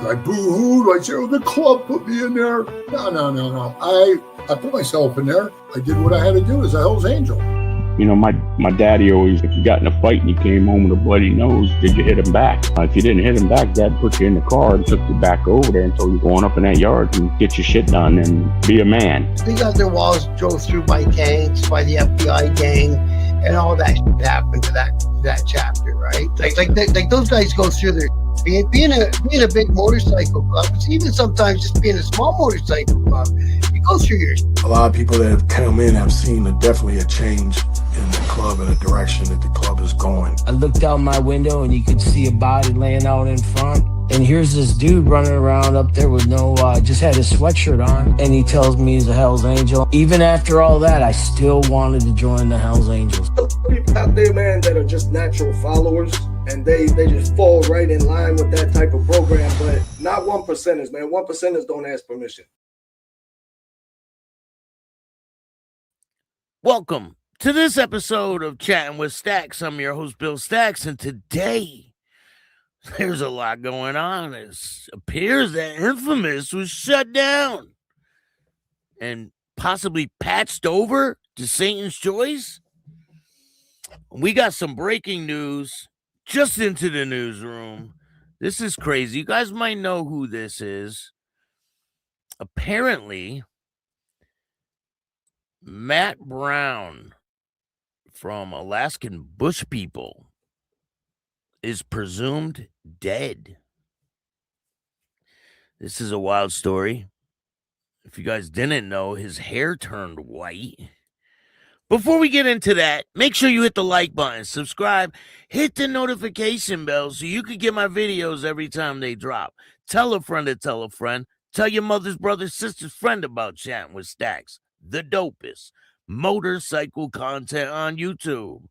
I boo-hooed. I said, oh, the club put me in there. No. I put myself in there. I did what I had to do as a Hell's Angel. You know, my daddy always, if you got in a fight and you came home with a bloody nose, did you hit him back? If you didn't hit him back, Dad put you in the car and took you back over there and told you going up in that yard and get your shit done and be a man. They got their walls drove through by gangs, by the FBI gang, and all that shit happened to that chapter, right? Like those guys go through their being a big motorcycle club, even sometimes just being a small motorcycle club, you go through your. A lot of people that have come in have seen definitely a change in the club and the direction that the club is going. I looked out my window and you could see a body laying out in front. And here's this dude running around up there with just had his sweatshirt on. And he tells me he's a Hell's Angel. Even after all that, I still wanted to join the Hell's Angels. People out there, man, that are just natural followers. And they just fall right in line with that type of program. But not 1%ers, man. 1%ers don't ask permission. Welcome to this episode of Chattin With Staxx. I'm your host, Bill Staxx, and today there's a lot going on. It appears that Infamous was shut down and possibly patched over to Satan's Choice. We got some breaking news just into the newsroom. This is crazy. You guys might know who this is. Apparently, Matt Brown from Alaskan Bush People is presumed dead. This is a wild story. If you guys didn't know, his hair turned white. Before we get into that, make sure you hit the like button, subscribe, hit the notification bell so you can get my videos every time they drop. Tell a friend to tell a friend. Tell your mother's brother's sister's friend about Chattin With Staxx, the dopest motorcycle content on YouTube.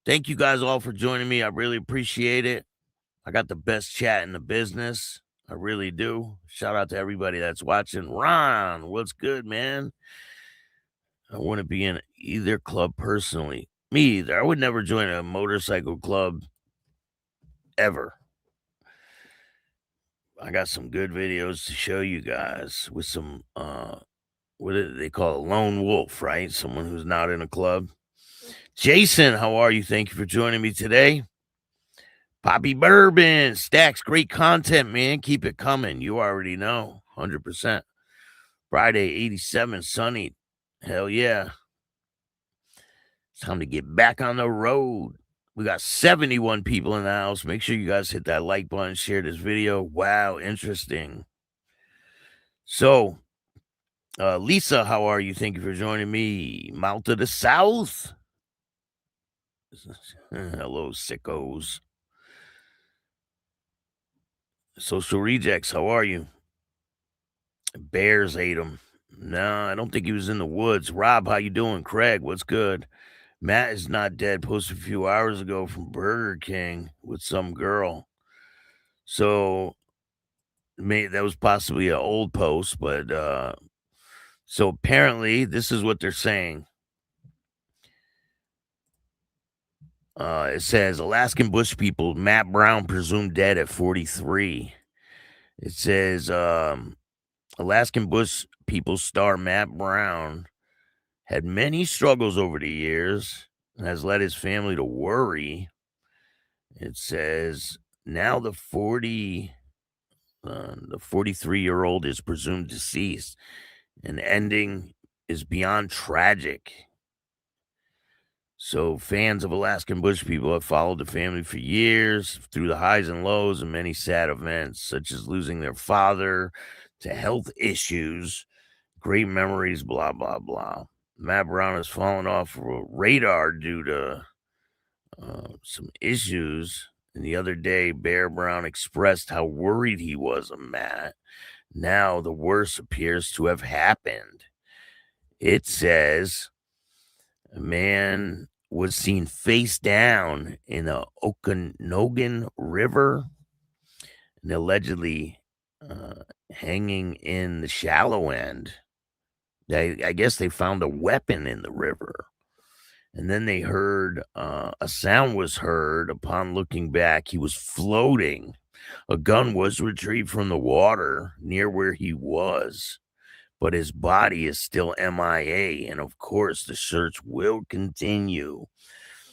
Thank you guys all for joining me. I really appreciate it. I got the best chat in the business. I really do. Shout out to everybody that's watching. Ron, what's good, man? I wouldn't be in either club personally. Me either. I would never join a motorcycle club ever. I got some good videos to show you guys with some, what do they call it? Lone wolf, right? Someone who's not in a club. Jason, how are you? Thank you for joining me today. Poppy Bourbon, Staxx, great content, man. Keep it coming. You already know, 100%. Friday, 87, sunny. Hell yeah. It's time to get back on the road. We got 71 people in the house. Make sure you guys hit that like button, share this video. Wow, interesting. So, Lisa, how are you? Thank you for joining me. Mount of the South. Hello, sickos. Social Rejects, how are you? Bears ate him. No, I don't think he was in the woods. Rob, how you doing? Craig, what's good? Matt is not dead. Posted a few hours ago from Burger King with some girl. So, that was possibly an old post, but so apparently this is what they're saying. It says Alaskan Bush People, Matt Brown presumed dead at 43. It says Alaskan Bush People star Matt Brown had many struggles over the years and has led his family to worry. It says now the 43-year-old is presumed deceased. An ending is beyond tragic. So fans of Alaskan Bush People have followed the family for years through the highs and lows and many sad events, such as losing their father to health issues, great memories, blah, blah, blah. Matt Brown has fallen off radar due to some issues. And the other day, Bear Brown expressed how worried he was of Matt. Now the worst appears to have happened. It says a man was seen face down in the Okanogan River and allegedly hanging in the shallow end. I guess they found a weapon in the river. And then they heard a sound was heard. Upon looking back, he was floating. A gun was retrieved from the water near where he was, but his body is still MIA. And of course, the search will continue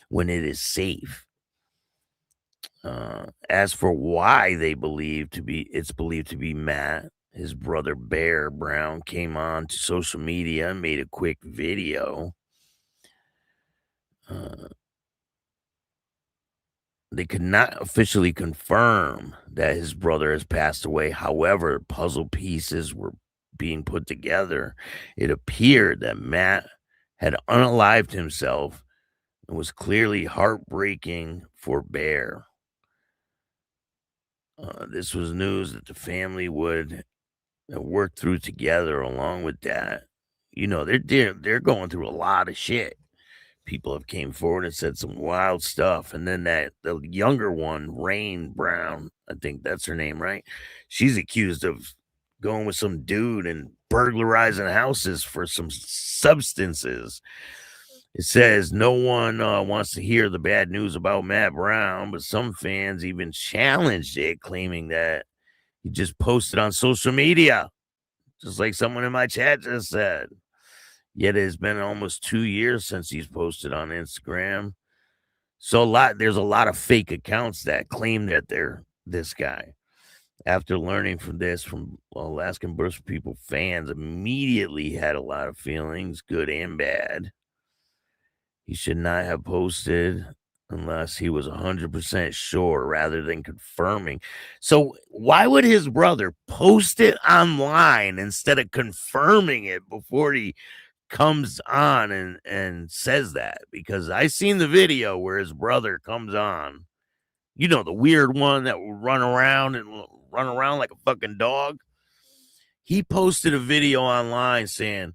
when it is safe. As for why it's believed to be Matt, his brother Bear Brown came on to social media and made a quick video. They could not officially confirm that his brother has passed away. However, puzzle pieces were being put together. It appeared that Matt had unalived himself and was clearly heartbreaking for Bear. This was news that the family would work through together. Along with that, they're going through a lot of shit. People have came forward and said some wild stuff. And then the younger one, Rain Brown, I think that's her name, right? She's accused of going with some dude and burglarizing houses for some substances. It says no one wants to hear the bad news about Matt Brown, but some fans even challenged it, claiming that he just posted on social media, just like someone in my chat just said. Yet it has been almost 2 years since he's posted on Instagram. So there's a lot of fake accounts that claim that they're this guy. After learning from this, from Alaskan Bush people, fans immediately had a lot of feelings, good and bad. He should not have posted unless he was 100% sure rather than confirming. So why would his brother post it online instead of confirming it before he comes on and says that? Because I seen the video where his brother comes on, the weird one that will run around like a fucking dog. He posted a video online saying,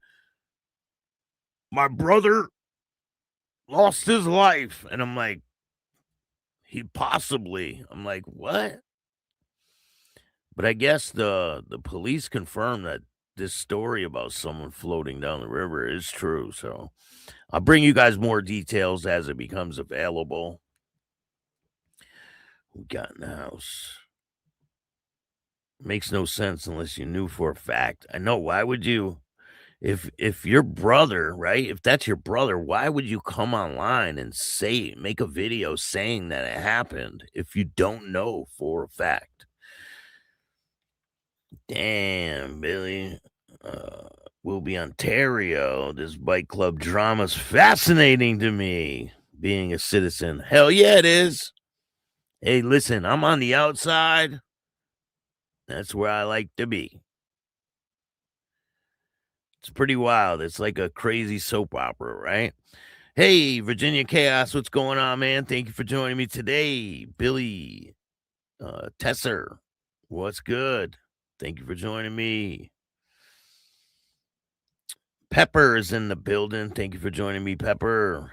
my brother lost his life. And I'm like, I'm like, what? But I guess the police confirmed that this story about someone floating down the river is true. So I'll bring you guys more details as it becomes available. We got in the house. Makes no sense unless you knew for a fact. I know. Why would you, if your brother, right? If that's your brother, why would you come online and make a video saying that it happened if you don't know for a fact? Damn, Billy. Will be Ontario. This bike club drama's fascinating to me. Being a citizen. Hell yeah, it is. Hey, listen, I'm on the outside. That's where I like to be. It's pretty wild. It's like a crazy soap opera, right? Hey, Virginia Chaos, what's going on, man? Thank you for joining me today. Billy Tesser, what's good? Thank you for joining me. Pepper is in the building. Thank you for joining me, Pepper.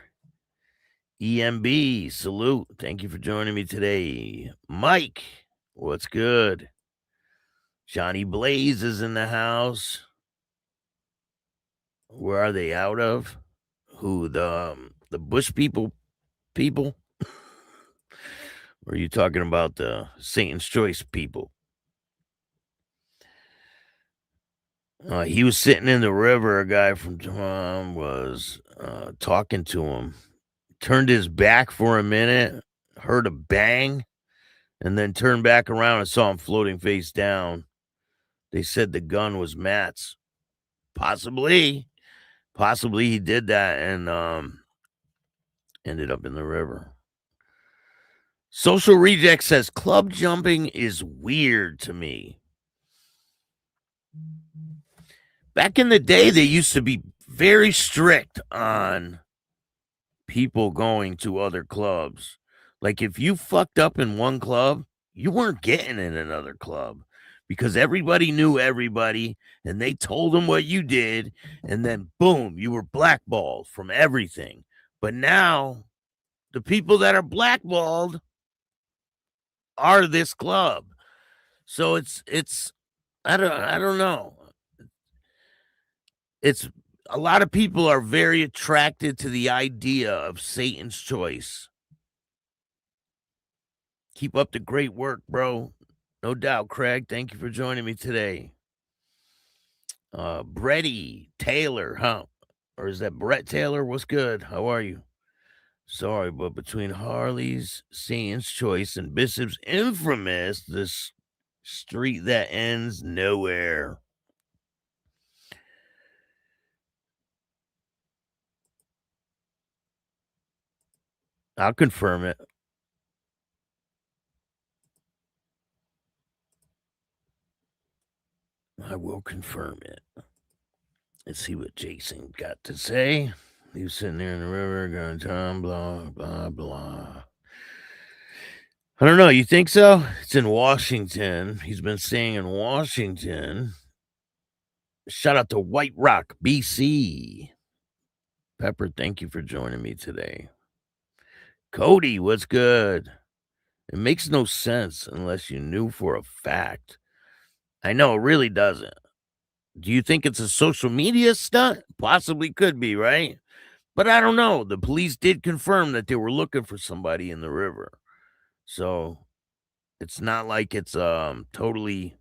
EMB, salute. Thank you for joining me today. Mike, what's good? Johnny Blaze is in the house. Where are they out of? Who, the Bush people? Or are you talking about the Satan's Choice people? He was sitting in the river. A guy from Tom was talking to him. Turned his back for a minute, heard a bang, and then turned back around and saw him floating face down. They said the gun was Matt's. Possibly he did that and ended up in the river. Social Reject says club jumping is weird to me. Back in the day, they used to be very strict on people going to other clubs. Like if you fucked up in one club, you weren't getting in another club because everybody knew everybody and they told them what you did. And then boom, you were blackballed from everything. But now the people that are blackballed are this club. So it's I don't know. It's a lot of people are very attracted to the idea of Satan's Choice. Keep up the great work, bro. No doubt, Craig. Thank you for joining me today. Bretty Taylor, huh? Or is that Brett Taylor? What's good? How are you? Sorry, but between Harley's Scene's Choice and Bishop's Infamous, this street that ends nowhere. I'll confirm it. I will confirm it. Let's see what Jason got to say. He was sitting there in the river, going, Tom, blah, blah, blah. I don't know. You think so? It's in Washington. He's been staying in Washington. Shout out to White Rock, BC. Pepper, thank you for joining me today. Cody, what's good? It makes no sense unless you knew for a fact. I know, it really doesn't. Do you think it's a social media stunt? Possibly could be, right? But I don't know. The police did confirm that they were looking for somebody in the river. So it's not like it's totally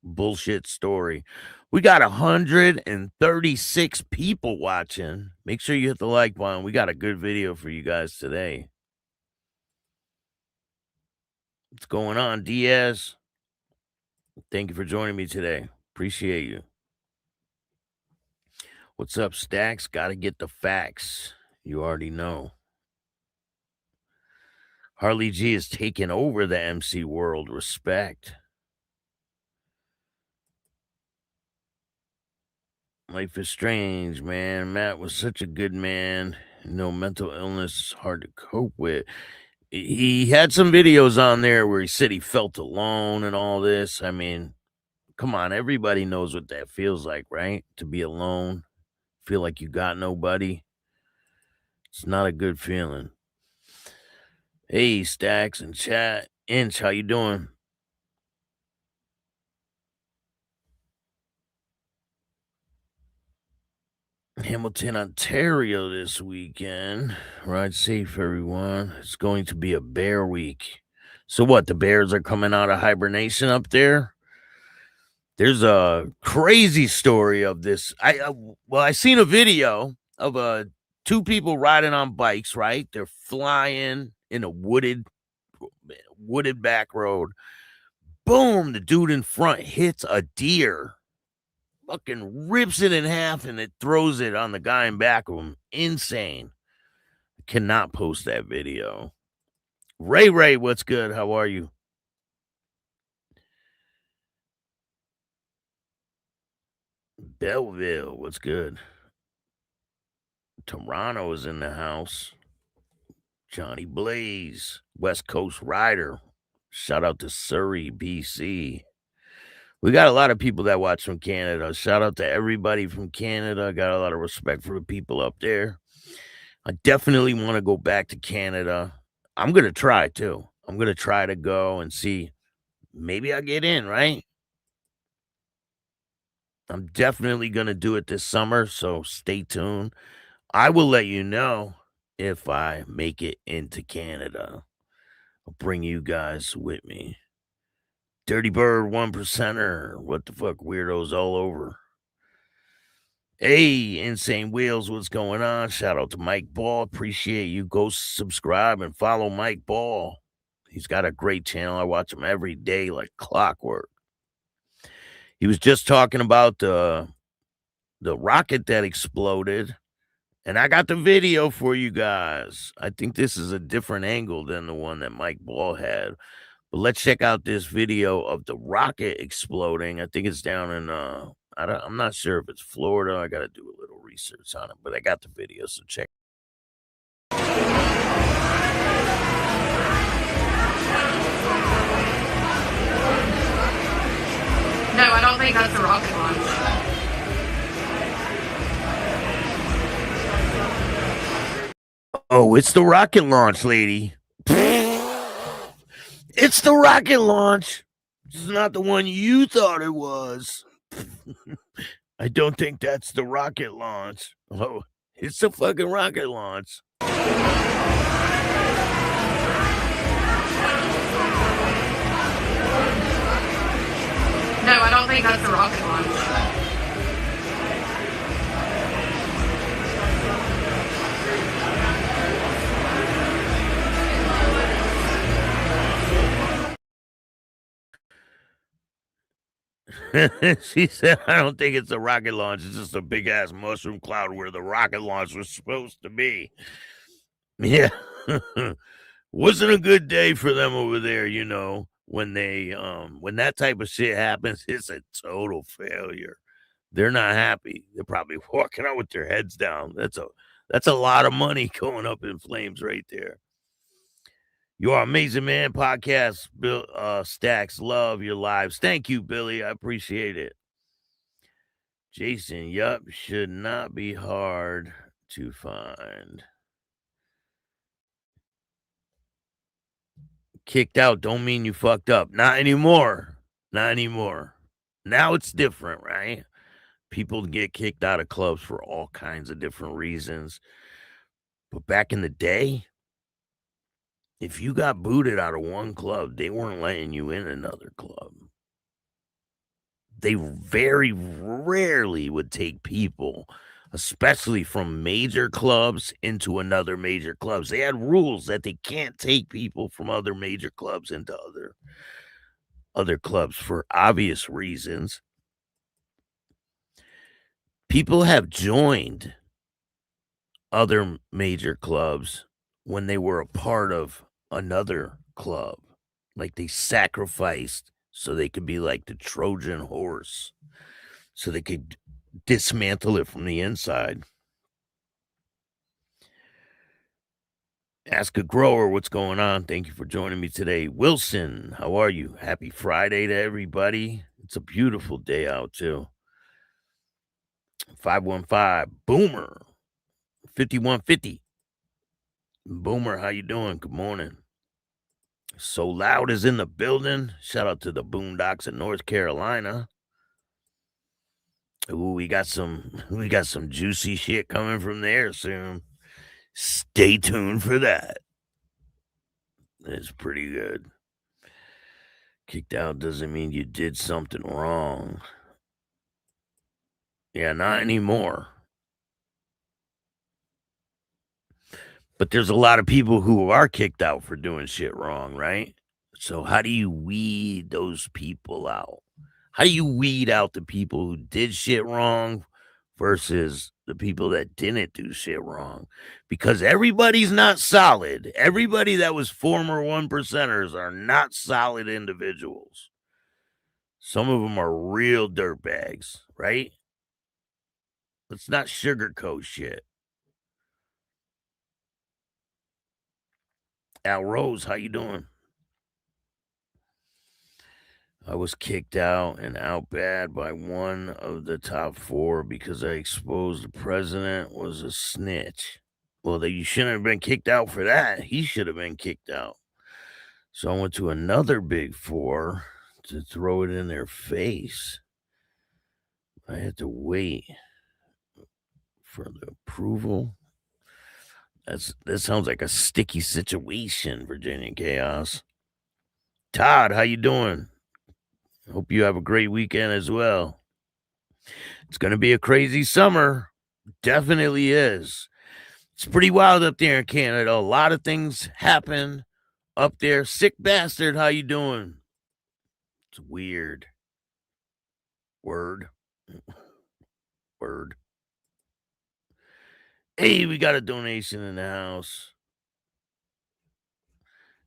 bullshit story. We got 136 people watching. Make sure you hit the like button. We got a good video for you guys today. What's going on, Diaz? Thank you for joining me today. Appreciate you. What's up, Staxx? Gotta get the facts. You already know. Harley G is taking over the MC world. Respect. Life is strange, man. Matt was such a good man. Mental illness is hard to cope with. He had some videos on there where he said he felt alone and all this. I mean, come on. Everybody knows what that feels like, right? To be alone. Feel like you got nobody. It's not a good feeling. Hey, Staxx and chat. Inch, how you doing? Hamilton, Ontario this weekend. Ride safe, everyone. It's going to be a bear week. So what, the bears are coming out of hibernation up there? There's a crazy story of this. I seen a video of two people riding on bikes, right? They're flying in a wooded back road. Boom, the dude in front hits a deer. Fucking rips it in half and it throws it on the guy in back of him. Insane. I cannot post that video. Ray, what's good? How are you? Belleville, what's good? Toronto is in the house. Johnny Blaze, West Coast Rider. Shout out to Surrey, BC. We got a lot of people that watch from Canada. Shout out to everybody from Canada. Got a lot of respect for the people up there. I definitely want to go back to Canada. I'm going to try too. I'm going to try to go and see. Maybe I'll get in, right? I'm definitely going to do it this summer, so stay tuned. I will let you know if I make it into Canada. I'll bring you guys with me. Dirty Bird, 1%er. What the fuck, weirdos all over. Hey, Insane Wheels, what's going on? Shout out to Mike Ball. Appreciate you. Go subscribe and follow Mike Ball. He's got a great channel. I watch him every day like clockwork. He was just talking about the rocket that exploded, and I got the video for you guys. I think this is a different angle than the one that Mike Ball had. But let's check out this video of the rocket exploding. I think it's down in, I'm not sure if it's Florida. I got to do a little research on it, but I got the video, so check. No, I don't think that's a rocket launch. Oh, it's the rocket launch, lady. It's the rocket launch. This is not the one you thought it was. I don't think that's the rocket launch. Oh, it's the fucking rocket launch. that's a rocket launch. She said, I don't think it's a rocket launch. It's just a big ass mushroom cloud where the rocket launch was supposed to be. Yeah. Wasn't a good day for them over there, you know, when they when that type of shit happens, it's a total failure. They're not happy. They're probably walking out with their heads down. That's a lot of money going up in flames right there. You are amazing, man. Podcast, Bill Staxx. Love your lives. Thank you, Billy. I appreciate it. Jason, yup, should not be hard to find. Kicked out don't mean you fucked up. Not anymore. Not anymore. Now it's different, right? People get kicked out of clubs for all kinds of different reasons. But back in the day, if you got booted out of one club, they weren't letting you in another club. They very rarely would take people, especially from major clubs, into another major clubs. They had rules that they can't take people from other major clubs into other clubs for obvious reasons. People have joined other major clubs when they were a part of another club. Like they sacrificed so they could be like the Trojan horse, so they could dismantle it from the inside. Ask a grower what's going on. Thank you for joining me today. Wilson, how are you? Happy Friday to everybody. It's a beautiful day out too. 515 Boomer 5150. Boomer, how you doing? Good morning. So Loud is in the building. Shout out to the Boondocks in North Carolina. Ooh, we got some juicy shit coming from there soon. Stay tuned for that. It's pretty good. Kicked out doesn't mean you did something wrong. Yeah, not anymore. But there's a lot of people who are kicked out for doing shit wrong, right? So how do you weed those people out? How do you weed out the people who did shit wrong versus the people that didn't do shit wrong? Because everybody's not solid. Everybody that was former 1%ers are not solid individuals. Some of them are real dirtbags, right? Let's not sugarcoat shit. Al Rose, how you doing? I was kicked out and out bad by one of the top four because I exposed the president was a snitch. Well, you shouldn't have been kicked out for that. He should have been kicked out. So I went to another big four to throw it in their face. I had to wait for the approval. That sounds like a sticky situation, Virginia Chaos. Todd, how you doing? Hope you have a great weekend as well. It's going to be a crazy summer. Definitely is. It's pretty wild up there in Canada. A lot of things happen up there. Sick bastard, how you doing? It's weird. Word. Hey, we got a donation in the house.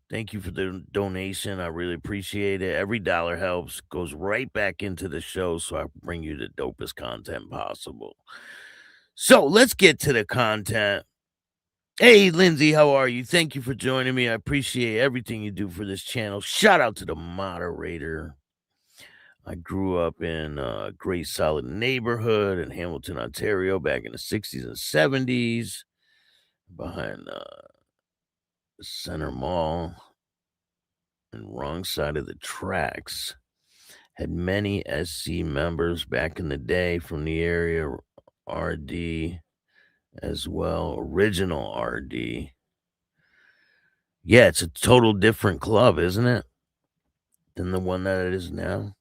Thank you for the donation. I really appreciate it. Every dollar helps. Goes right back into the show so I bring you the dopest content possible. So let's get to the content. Hey, Lindsay, how are you? Thank you for joining me. I appreciate everything you do for this channel. Shout out to the moderator. I grew up in a great, solid neighborhood in Hamilton, Ontario back in the 60s and 70s behind the Center Mall and wrong side of the tracks. Had many SC members back in the day from the area, RD as well, original RD. Yeah, it's a total different club, isn't it, than the one that it is now?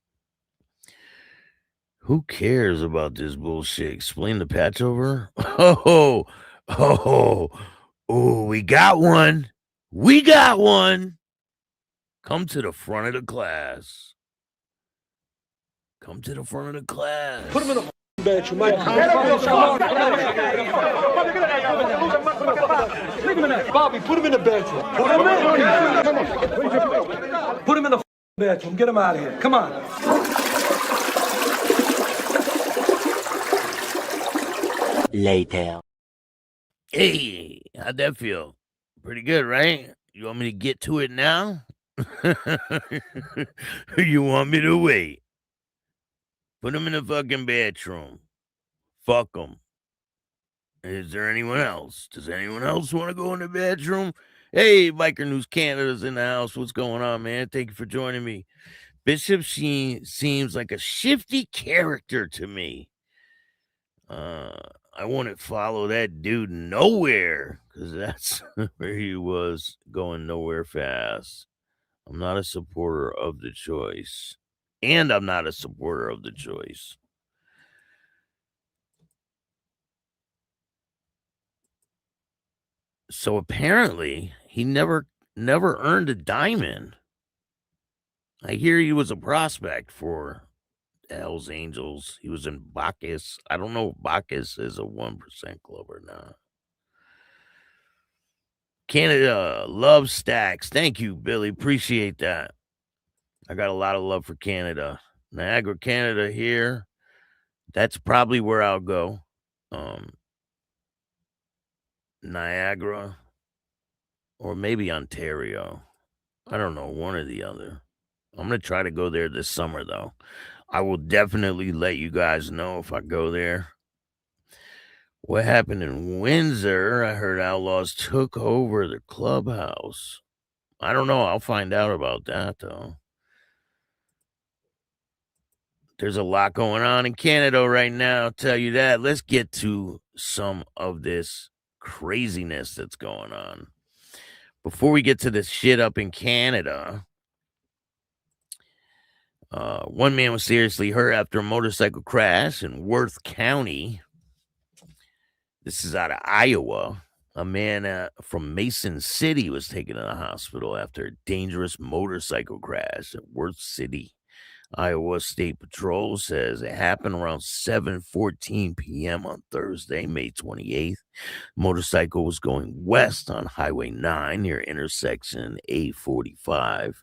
Who cares about this bullshit? Explain the patch over? Oh, we got one. We got one. Come to the front of the class. Come to the front of the class. Put him in the bench, Mike. Bobby, put him in the bedroom. Put him in the bedroom. Get him out of here. Come on. Later. Hey, how'd that feel? Pretty good, right? You want me to get to it now? You want me to wait? Put him in the fucking bedroom. Fuck him. Is there anyone else? Does anyone else want to go in the bedroom? Hey, Biker News Canada's in the house. What's going on, man? Thank you for joining me. Bishop seems like a shifty character to me. I wouldn't follow that dude nowhere, because that's where he was, going nowhere fast. I'm not a supporter of the choice. And I'm not a supporter of the choice. So apparently, he never earned a diamond. I hear he was a prospect for Hells Angels. He was in Bacchus. I don't know if Bacchus is a 1% club or not. Canada loves Staxx. Thank you, Billy. Appreciate that. I got a lot of love for Canada. Niagara, Canada here. That's probably where I'll go. Niagara or maybe Ontario. I don't know, one or the other. I'm going to try to go there this summer, though. I will definitely let you guys know if I go there. What happened in Windsor? I heard Outlaws took over the clubhouse. I don't know. I'll find out about that, though. There's a lot going on in Canada right now, I'll tell you that. Let's get to some of this craziness that's going on. Before we get to this shit up in Canada, one man was seriously hurt after a motorcycle crash in Worth County. This is out of Iowa. A man from Mason City was taken to the hospital after a dangerous motorcycle crash at Worth City. Iowa State Patrol says it happened around 7:14 p.m. on Thursday, May 28th. Motorcycle was going west on Highway 9 near intersection A45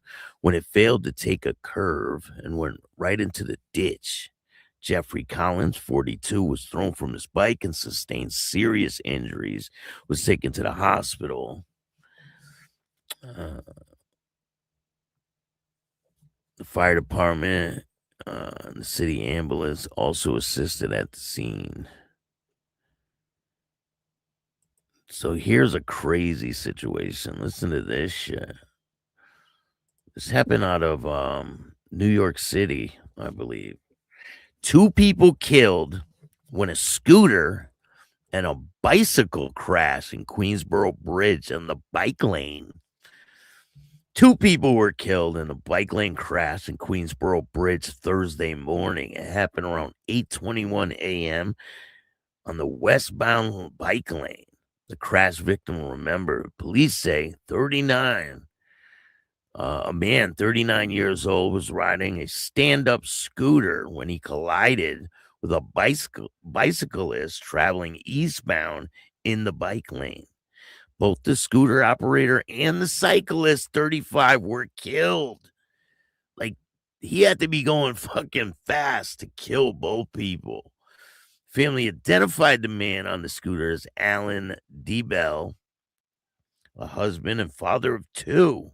when it failed to take a curve and went right into the ditch. Jeffrey Collins, 42, was thrown from his bike and sustained serious injuries, was taken to the hospital. The fire department and the city ambulance also assisted at the scene. So here's a crazy situation. Listen to this shit. This happened out of New York City, I believe. 2 people killed when a scooter and a bicycle crashed in Queensboro Bridge on the bike lane. 2 people were killed in a bike lane crash in Queensboro Bridge Thursday morning. It happened around 8:21 a.m. on the westbound bike lane. The crash victim, remember, police say 39. A man, 39 years old, was riding a stand-up scooter when he collided with a bicyclist traveling eastbound in the bike lane. Both the scooter operator and the cyclist, 35, were killed. Like, he had to be going fucking fast to kill both people. Family identified the man on the scooter as Alan DeBell, a husband and father of 2.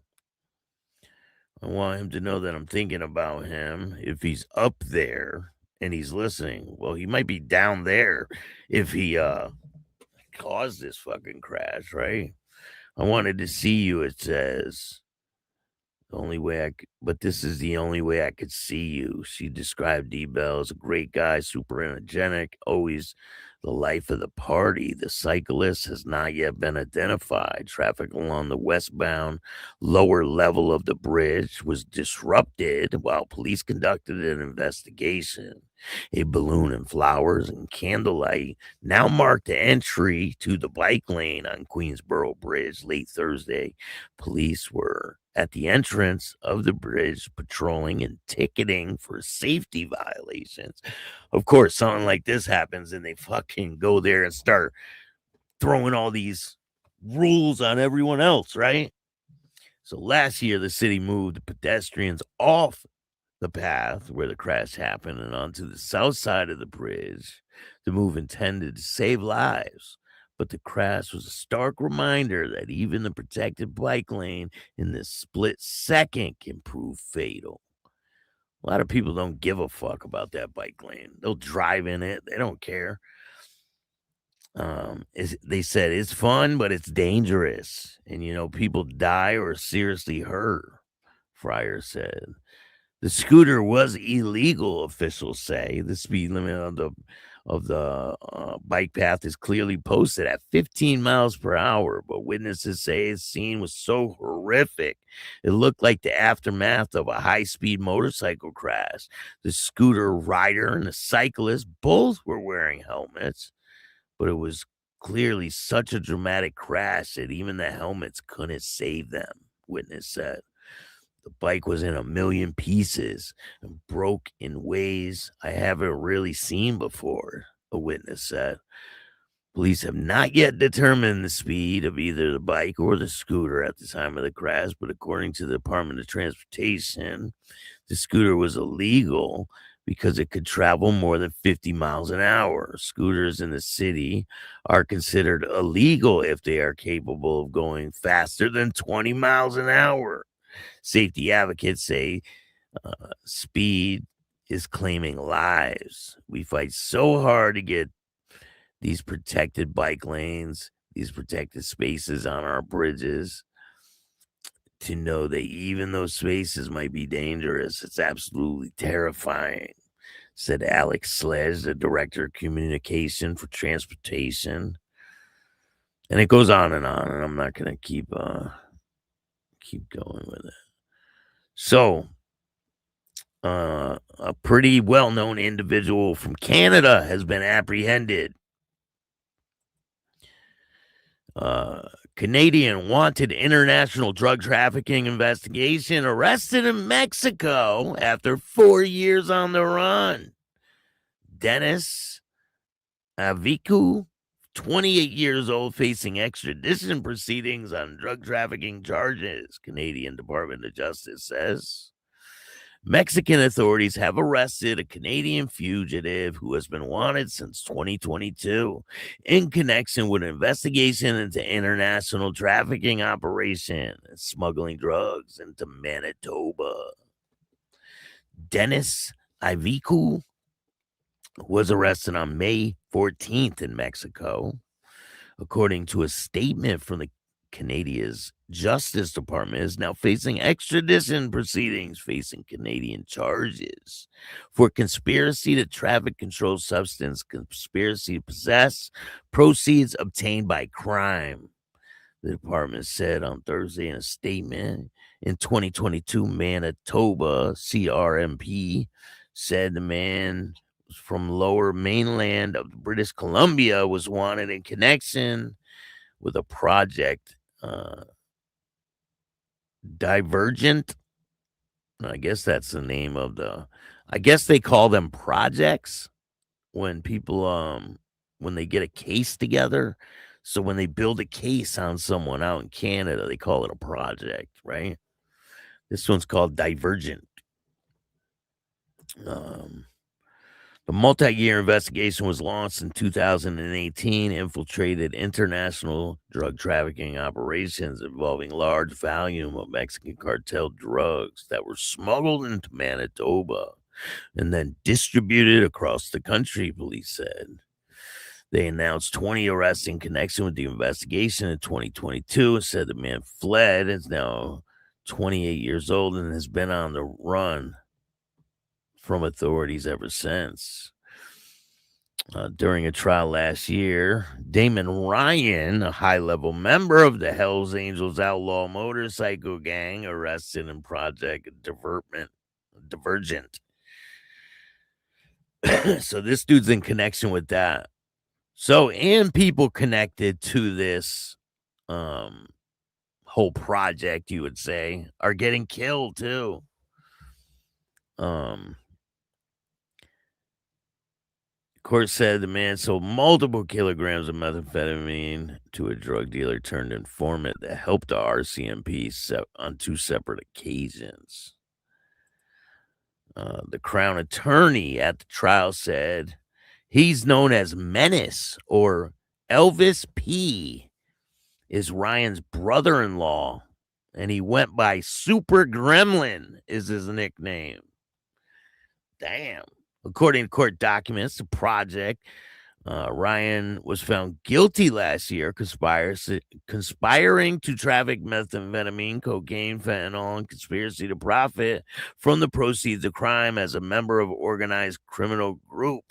I want him to know that I'm thinking about him if he's up there and he's listening. Well, he might be down there if he caused this fucking crash, right? I wanted to see you, it says. The only way but this is the only way I could see you. She described D-Bell as a great guy, super energetic, always the life of the party. The cyclist has not yet been identified. Traffic along the westbound lower level of the bridge was disrupted while police conducted an investigation. A balloon and flowers and candlelight now marked the entry to the bike lane on Queensboro Bridge late Thursday. Police were at the entrance of the bridge patrolling and ticketing for safety violations. Of course, something like this happens and they fucking go there and start throwing all these rules on everyone else, right? So last year, the city moved the pedestrians off the path where the crash happened and onto the south side of the bridge. The move intended to save lives, but the crash was a stark reminder that even the protected bike lane in this split second can prove fatal. A lot of people don't give a fuck about that bike lane. They'll drive in it. They don't care. They said it's fun, but it's dangerous. And, people die or seriously hurt, Fryer said. The scooter was illegal, officials say. The speed limit of the bike path is clearly posted at 15 miles per hour, but witnesses say the scene was so horrific, it looked like the aftermath of a high-speed motorcycle crash. The scooter rider and the cyclist both were wearing helmets, but it was clearly such a dramatic crash that even the helmets couldn't save them, witness said. The bike was in a million pieces and broke in ways I haven't really seen before, a witness said. Police have not yet determined the speed of either the bike or the scooter at the time of the crash, but according to the Department of Transportation, the scooter was illegal because it could travel more than 50 miles an hour. Scooters in the city are considered illegal if they are capable of going faster than 20 miles an hour. Safety advocates say speed is claiming lives. We fight so hard to get these protected bike lanes, these protected spaces on our bridges, to know that even those spaces might be dangerous. It's absolutely terrifying, said Alex Sledge, the director of communication for transportation. And it goes on, and I'm not going to keep going with it. So, a pretty well-known individual from Canada has been apprehended. Canadian wanted international drug trafficking investigation arrested in Mexico after 4 years on the run. Dennis Aviku, 28 years old, facing extradition proceedings on drug trafficking charges, Canadian Department of Justice says. Mexican authorities have arrested a Canadian fugitive who has been wanted since 2022 in connection with an investigation into international trafficking operation and smuggling drugs into Manitoba. Dennis Iviku was arrested on May 14th in Mexico. According to a statement from the Canada's Justice Department, is now facing extradition proceedings, facing Canadian charges for conspiracy to traffic controlled substance, conspiracy to possess proceeds obtained by crime. The department said on Thursday in a statement. In 2022, Manitoba CRMP said the man from lower mainland of British Columbia was wanted in connection with a project Divergent. I guess that's the name of I guess they call them projects when people when they get a case together. So when they build a case on someone out in Canada, they call it a project, right? This one's called Divergent. The multi-year investigation was launched in 2018, infiltrated international drug trafficking operations involving large volume of Mexican cartel drugs that were smuggled into Manitoba and then distributed across the country, police said. They announced 20 arrests in connection with the investigation in 2022 and said the man fled, is now 28 years old, and has been on the run from authorities ever since. During a trial last year, Damon Ryan, a high-level member of the Hells Angels outlaw motorcycle gang, arrested in Project Divergent, So this dude's in connection with that. So, and people connected to this whole project, you would say, are getting killed too. Court said the man sold multiple kilograms of methamphetamine to a drug dealer turned informant that helped the RCMP on 2 separate occasions. The Crown attorney at the trial said he's known as Menace, or Elvis P. is Ryan's brother-in-law, and he went by Super Gremlin is his nickname. Damn. According to court documents, the project, Ryan was found guilty last year conspiring to traffic methamphetamine, cocaine, fentanyl, and conspiracy to profit from the proceeds of crime as a member of an organized criminal group,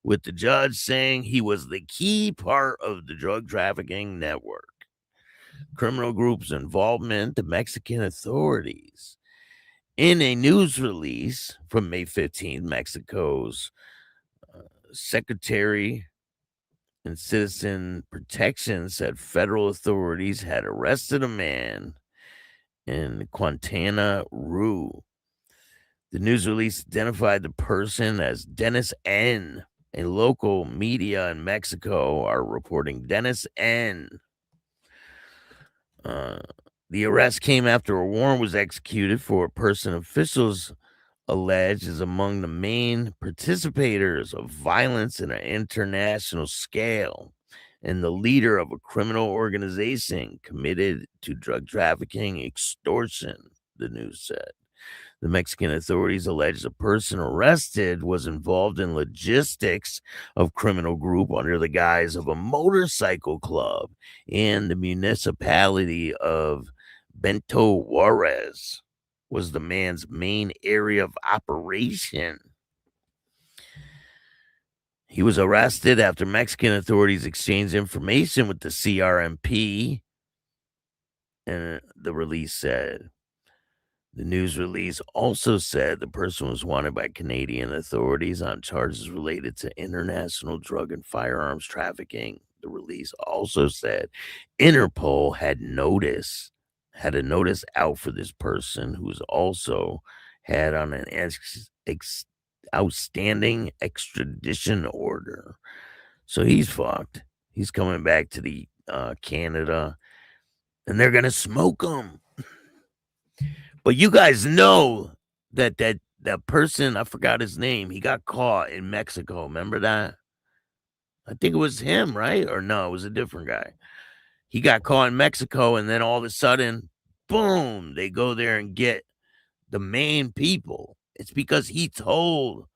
with the judge saying he was the key part of the drug trafficking network. Criminal group's involvement, the Mexican authorities. In a news release from May 15th, Mexico's Secretary and Citizen Protection said federal authorities had arrested a man in Quintana Roo. The news release identified the person as Dennis N. A local media in Mexico are reporting Dennis N. The arrest came after a warrant was executed for a person officials alleged is among the main participators of violence in an international scale and the leader of a criminal organization committed to drug trafficking extortion, the news said. The Mexican authorities allege the person arrested was involved in logistics of criminal group under the guise of a motorcycle club in the municipality of Bento Juarez was the man's main area of operation. He was arrested after Mexican authorities exchanged information with the CRMP, and the release said. The news release also said the person was wanted by Canadian authorities on charges related to international drug and firearms trafficking. The release also said Interpol had a notice out for this person who's also had on an outstanding extradition order. So he's fucked. He's coming back to the Canada, and they're gonna smoke him. But you guys know that person, I forgot his name, he got caught in Mexico. Remember that? I think it was him, right? Or no, it was a different guy. He got caught in Mexico, and then all of a sudden, boom, they go there and get the main people. It's because he told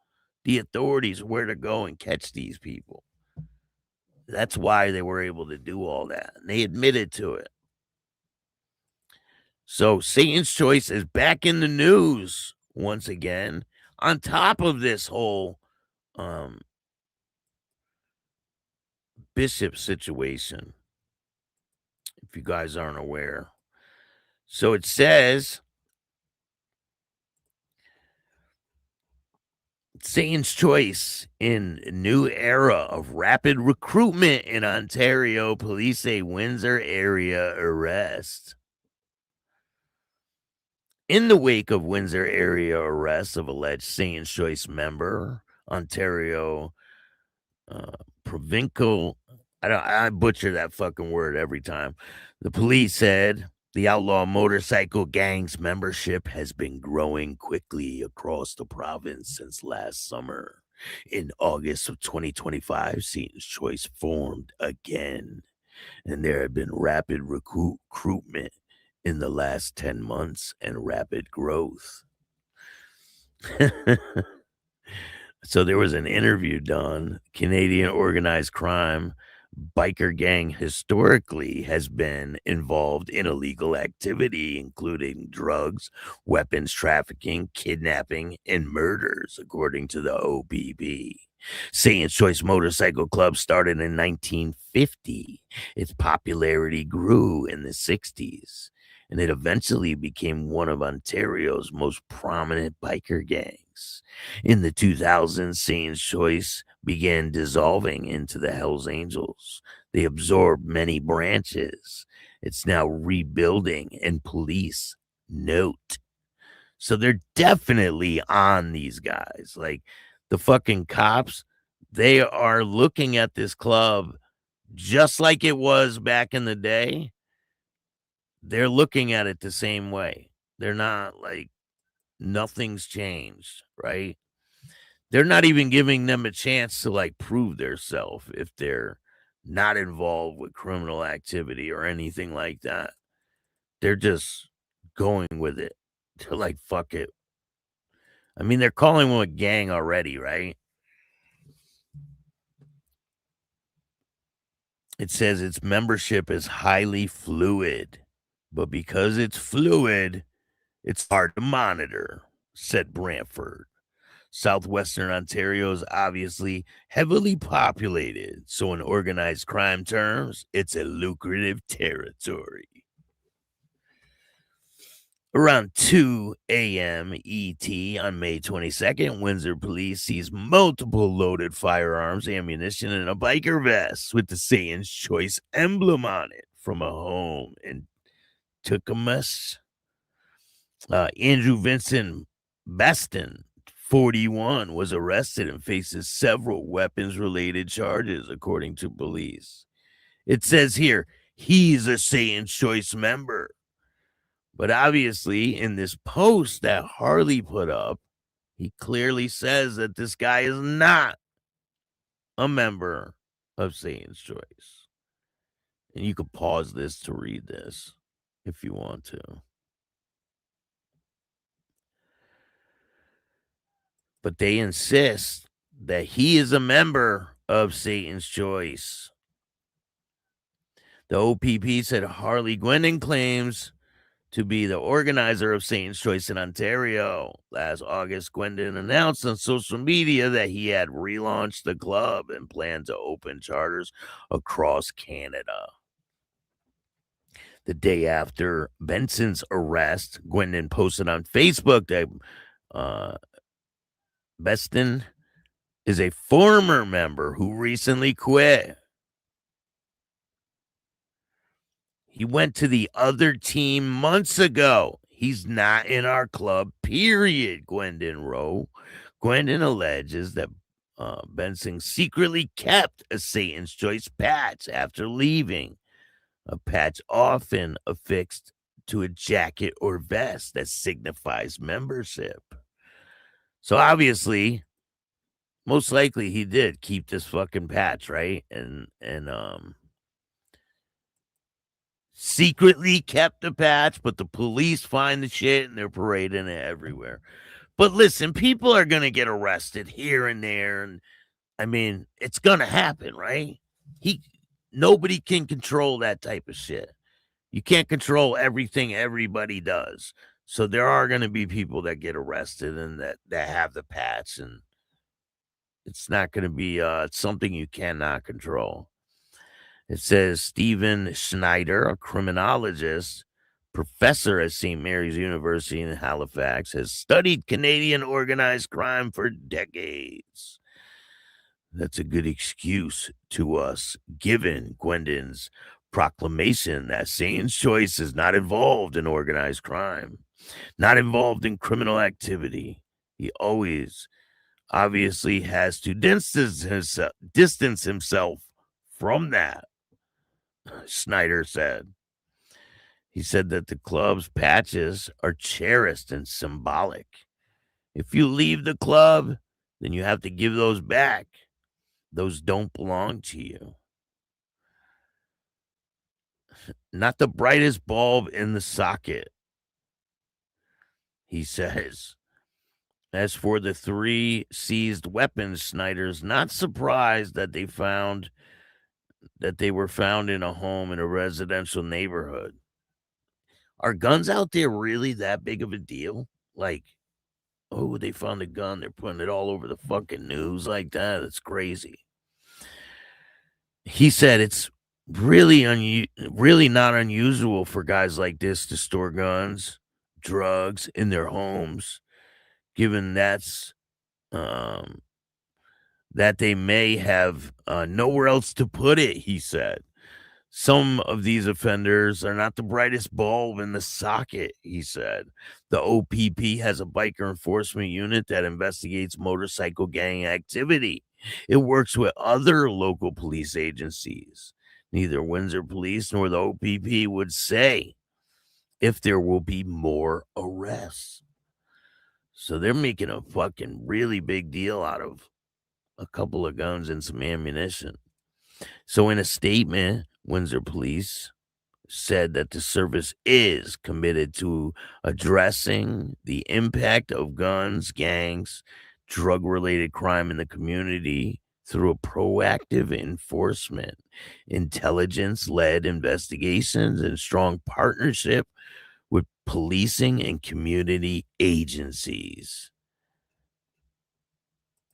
the authorities where to go and catch these people. That's why they were able to do all that. And they admitted to it. So Satan's Choice is back in the news once again, on top of this whole Bishop situation, if you guys aren't aware. So it says, Satan's Choice in new era of rapid recruitment in Ontario. Police say Windsor area arrest. In the wake of Windsor area arrests of alleged Satan's Choice member, Ontario provincial, I butcher that fucking word every time. The police said the outlaw motorcycle gang's membership has been growing quickly across the province since last summer. In August of 2025, Satan's Choice formed again, and there had been rapid recruitment in the last 10 months and rapid growth. So there was an interview done. Canadian organized crime biker gang historically has been involved in illegal activity, including drugs, weapons trafficking, kidnapping, and murders, according to the OBB. Satan's Choice Motorcycle Club started in 1950. Its popularity grew in the 60s. and it eventually became one of Ontario's most prominent biker gangs. In the 2000s, Satan's Choice began dissolving into the Hells Angels. They absorbed many branches. It's now rebuilding, and police note. So they're definitely on these guys. Like the fucking cops, they are looking at this club just like it was back in the day. They're looking at it the same way. They're not like nothing's changed, right? They're not even giving them a chance to like prove themselves if they're not involved with criminal activity or anything like that. They're just going with it. They're like, fuck it. I mean, they're calling them a gang already, right? It says its membership is highly fluid, but because it's fluid, it's hard to monitor, said Brantford. Southwestern Ontario is obviously heavily populated, so in organized crime terms, it's a lucrative territory. Around 2 a.m. ET on May 22nd, Windsor police seized multiple loaded firearms, ammunition, and a biker vest with the Satan's Choice emblem on it from a home in Tuckamus. Andrew Vincent Beston, 41, was arrested and faces several weapons-related charges, according to police. It says here, he's a Satan's Choice member. But obviously, in this post that Harley put up, he clearly says that this guy is not a member of Satan's Choice. And you could pause this to read this if you want to. But they insist that he is a member of Satan's Choice. The OPP said Harley Guindon claims to be the organizer of Satan's Choice in Ontario. Last August, Guindon announced on social media that he had relaunched the club and planned to open charters across Canada. The day after Benson's arrest, Guindon posted on Facebook that Beston is a former member who recently quit. He went to the other team months ago. He's not in our club, period, Guindon wrote. Guindon alleges that Benson secretly kept a Satan's Choice patch after leaving, a patch often affixed to a jacket or vest that signifies membership. So obviously, most likely he did keep this fucking patch, right? And secretly kept the patch, but the police find the shit and they're parading it everywhere. But listen, people are going to get arrested here and there. And I mean, it's going to happen, right? Nobody can control that type of shit. You can't control everything everybody does. So there are going to be people that get arrested and that have the patch, and it's not going to be something you cannot control. It says Stephen Schneider, a criminologist, professor at St. Mary's University in Halifax, has studied Canadian organized crime for decades. That's a good excuse to us, given Guindon's proclamation that Satan's Choice is not involved in organized crime, not involved in criminal activity. He always obviously has to distance himself from that, Snyder said. He said that the club's patches are cherished and symbolic. If you leave the club, then you have to give those back. Those don't belong to you. Not the brightest bulb in the socket, he says. As for the 3 seized weapons, Snyder's not surprised that they were found in a home in a residential neighborhood. Are guns out there really that big of a deal? Like, oh, they found a gun. They're putting it all over the fucking news like that. It's crazy. He said it's really not unusual for guys like this to store guns, drugs in their homes, given that they may have nowhere else to put it, he said. Some of these offenders are not the brightest bulb in the socket, he said. The OPP has a biker enforcement unit that investigates motorcycle gang activity. It works with other local police agencies. Neither Windsor Police nor the OPP would say if there will be more arrests. So they're making a fucking really big deal out of a couple of guns and some ammunition. So in a statement, Windsor Police said that the service is committed to addressing the impact of guns, gangs, drug-related crime in the community through a proactive enforcement, intelligence-led investigations, and strong partnership with policing and community agencies.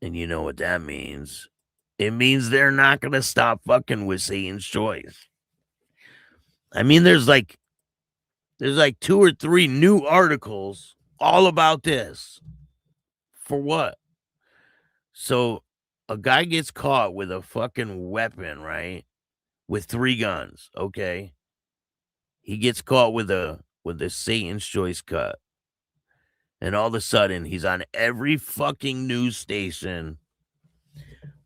And you know what that means. It means they're not going to stop fucking with Satan's Choice. I mean, there's like 2 or 3 new articles all about this. For what? So a guy gets caught with a fucking weapon, right? With 3 guns, okay? He gets caught with a Satan's Choice cut. And all of a sudden, he's on every fucking news station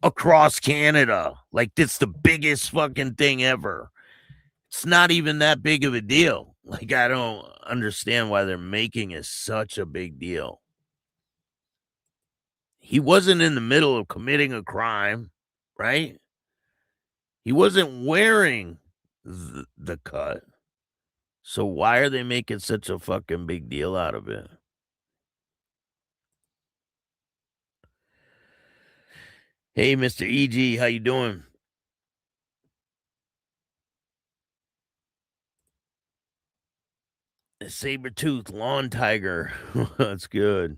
across Canada. Like, it's the biggest fucking thing ever. It's not even that big of a deal. Like, I don't understand why they're making it such a big deal. He wasn't in the middle of committing a crime, right? He wasn't wearing the cut. So why are they making such a fucking big deal out of it? Hey, Mr. EG, how you doing? A saber-toothed lawn tiger. That's good.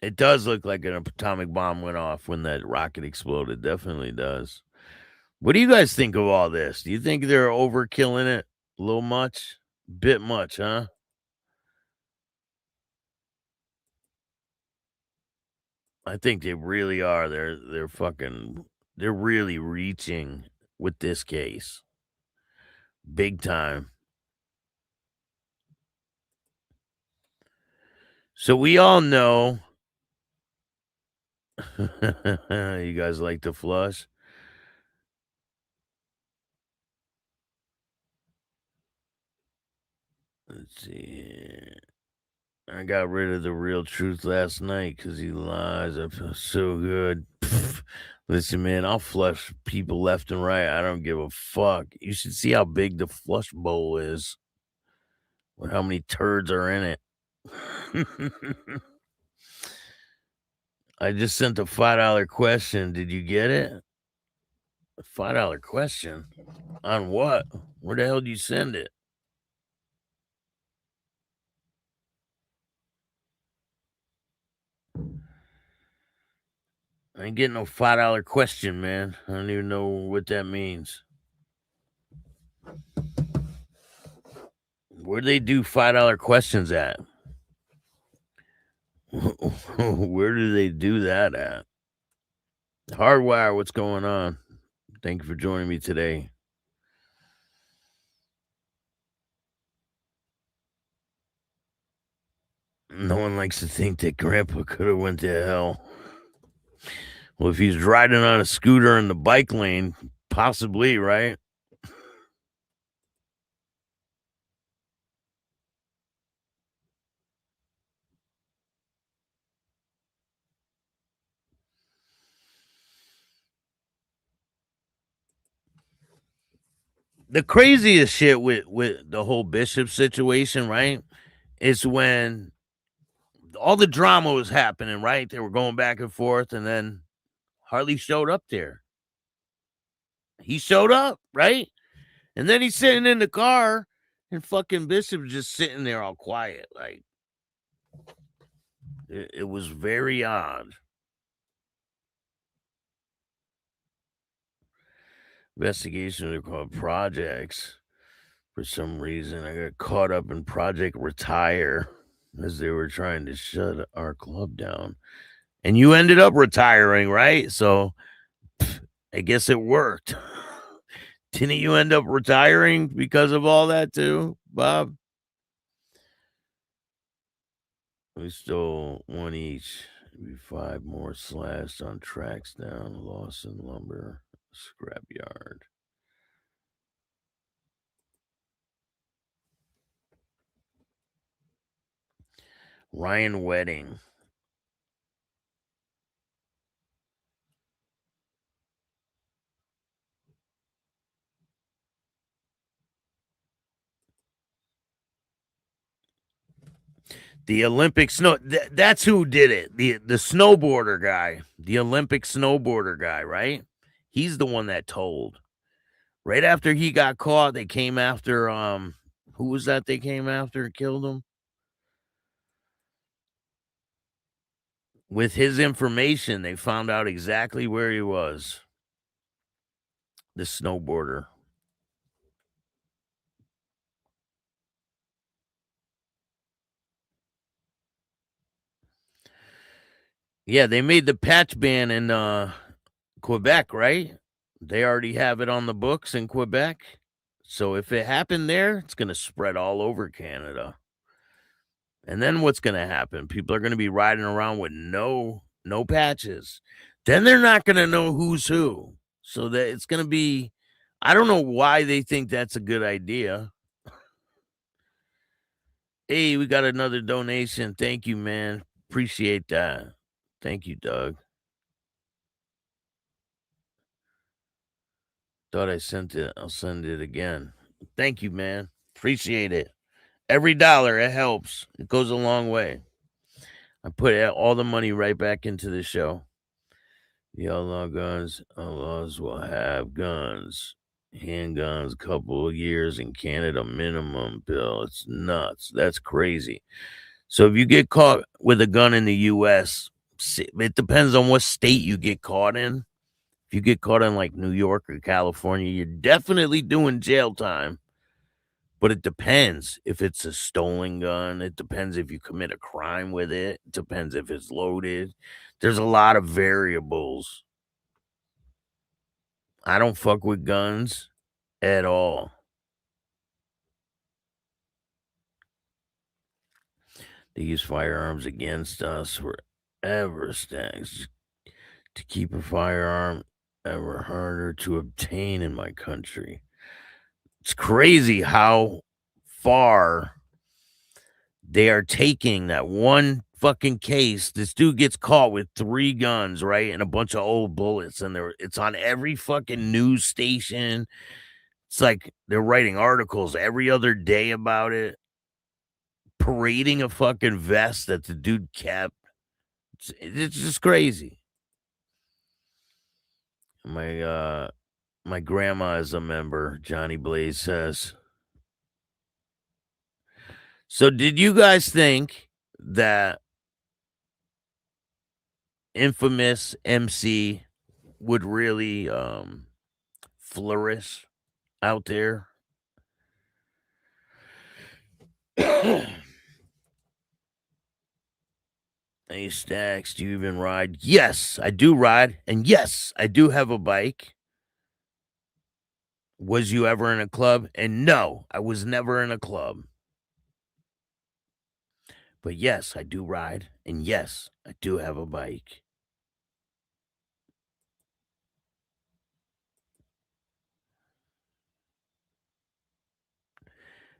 It does look like an atomic bomb went off when that rocket exploded. Definitely does. What do you guys think of all this? Do you think they're overkilling it a little much? Bit much, huh? I think they really are. They're really reaching with this case. Big time. So we all know you guys like to flush. Let's see. I got rid of the real truth last night because he lies. I feel so good. Listen, man, I'll flush people left and right. I don't give a fuck. You should see how big the flush bowl is or how many turds are in it. I just sent a $5 question. Did you get it? A $5 question? On what? Where the hell did you send it? I ain't getting no $5 question, man. I don't even know what that means. Where do they do $5 questions at? Where do they do that at? Hardwire, what's going on? Thank you for joining me today. No one likes to think that Grandpa could have went to hell. Well, if he's riding on a scooter in the bike lane, possibly, right? The craziest shit with the whole Bishop situation, right, is when all the drama was happening, right? They were going back and forth, and then Harley showed up there. He showed up, right? And then he's sitting in the car, and fucking Bishop just sitting there all quiet. Like, it was very odd. Investigations are called projects. For some reason, I got caught up in Project Retire as they were trying to shut our club down. And you ended up retiring, right? So I guess it worked. Didn't you end up retiring because of all that too, Bob? We stole one each. Maybe 5 more slashed on tracks down Lawson Lumber Scrapyard. Ryan Wedding. The Olympic snow. That's who did it. The snowboarder guy. The Olympic snowboarder guy, right? He's the one that told. Right after he got caught, they came after who was that they came after and killed him? With his information, they found out exactly where he was. The snowboarder. Yeah, they made the patch ban in Quebec, right? They already have it on the books in Quebec. So if it happened there, it's going to spread all over Canada. And then what's going to happen? People are going to be riding around with no patches. Then they're not going to know who's who. So that it's going to be, I don't know why they think that's a good idea. Hey, we got another donation. Thank you, man. Appreciate that. Thank you, Doug. Thought I sent it. I'll send it again. Thank you, man. Appreciate it. Every dollar, it helps. It goes a long way. I put all the money right back into the show. The outlaw guns, outlaws will have guns. Handguns, couple of years in Canada minimum, Bill. It's nuts. That's crazy. So if you get caught with a gun in the U.S., it depends on what state you get caught in. If you get caught in like New York or California, you're definitely doing jail time. But it depends if it's a stolen gun. It depends if you commit a crime with it. It depends if it's loaded. There's a lot of variables. I don't fuck with guns at all. They use firearms against us wherever, Staxx. To keep a firearm ever harder to obtain in my country. It's crazy how far they are taking that one fucking case. This dude gets caught with 3 guns, right? And a bunch of old bullets. And it's on every fucking news station. It's like they're writing articles every other day about it. Parading a fucking vest that the dude kept. It's just crazy. My grandma is a member, Johnny Blaze says. So did you guys think that infamous MC would really flourish out there? Hey, Staxx, do you even ride? Yes, I do ride. And yes, I do have a bike. Was you ever in a club? And no, I was never in a club. But yes, I do ride. And yes, I do have a bike.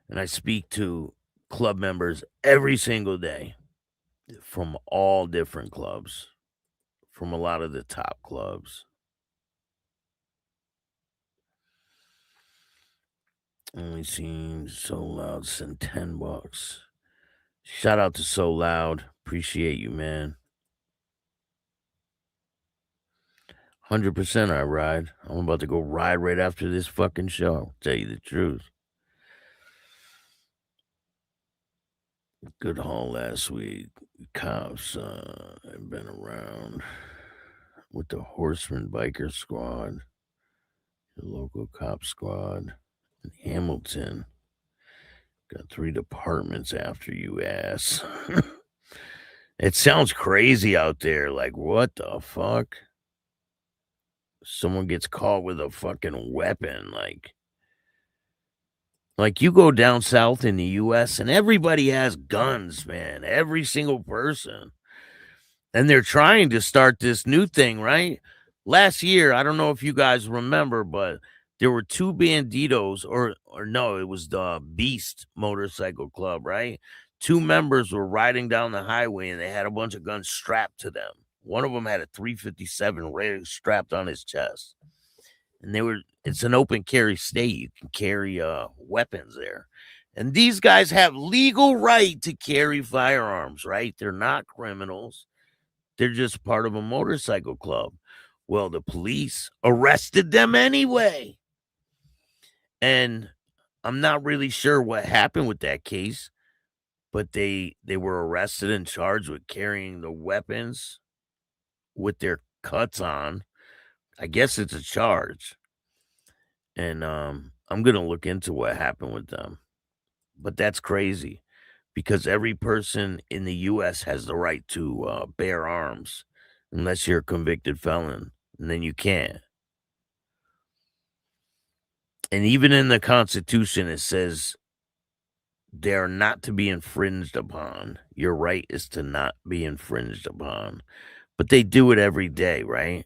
And I speak to club members every single day from all different clubs, from a lot of the top clubs. Only seen So Loud send $10. Shout out to So Loud. Appreciate you, man. 100% I ride. I'm about to go ride right after this fucking show. Tell you the truth. Good haul last week. Cops have been around with the Horseman Biker Squad. The local cop squad in Hamilton got 3 departments after you, ass. It sounds crazy out there. Like, what the fuck? Someone gets caught with a fucking weapon. Like you go down south in the US and everybody has guns, man. Every single person. And they're trying to start this new thing, right? Last year, I don't know if you guys remember, but there were 2 banditos, or no, it was the Beast Motorcycle Club, right? 2 members were riding down the highway and they had a bunch of guns strapped to them. One of them had a 357 strapped on his chest. And it's an open carry state. You can carry weapons there. And these guys have legal right to carry firearms, right? They're not criminals. They're just part of a motorcycle club. Well, the police arrested them anyway. And I'm not really sure what happened with that case, but they were arrested and charged with carrying the weapons with their cuts on. I guess it's a charge. And I'm going to look into what happened with them. But that's crazy because every person in the U.S. has the right to bear arms unless you're a convicted felon, and then you can't. And even in the Constitution, it says they are not to be infringed upon. Your right is to not be infringed upon. But they do it every day, right?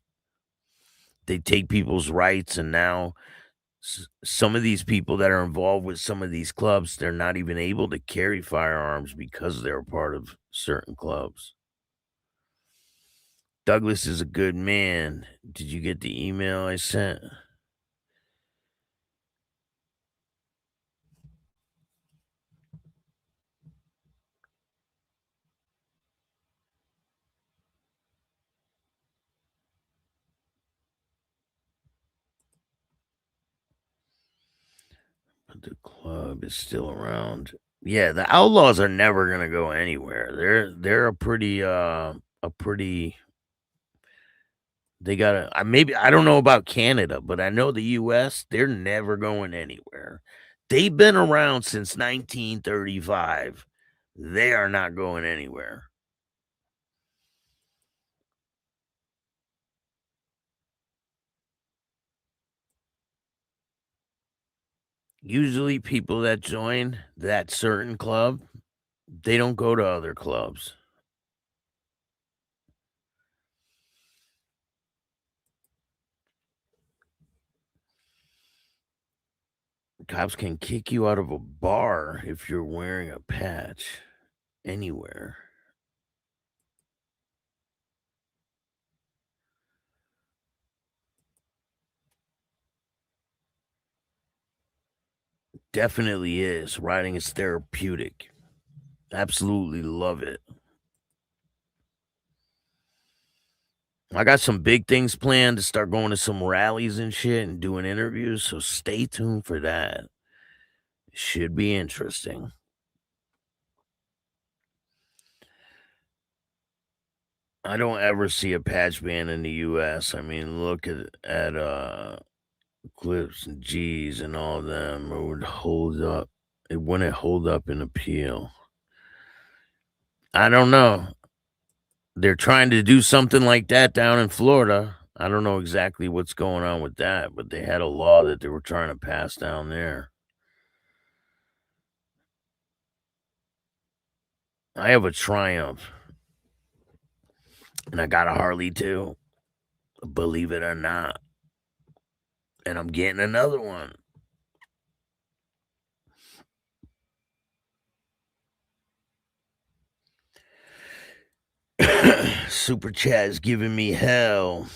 They take people's rights, and now some of these people that are involved with some of these clubs, they're not even able to carry firearms because they're a part of certain clubs. Douglas is a good man. Did you get the email I sent? But the club is still around. Yeah, the Outlaws are never gonna go anywhere. They're a pretty they got maybe I don't know about Canada, but I know the US, they're never going anywhere. They've been around since 1935. They are not going anywhere. Usually people that join that certain club, they don't go to other clubs. Cops can kick you out of a bar if you're wearing a patch anywhere. Definitely is. Riding is therapeutic. Absolutely love it. I got some big things planned to start going to some rallies and shit and doing interviews, so stay tuned for that. Should be interesting. I don't ever see a patch ban in the US. I mean, look at Clips and G's and all of them. It would hold up. It wouldn't hold up in appeal. I don't know. They're trying to do something like that down in Florida. I don't know exactly what's going on with that, but they had a law that they were trying to pass down there. I have a Triumph, and I got a Harley too, believe it or not. And I'm getting another one. Super Chat is giving me hell.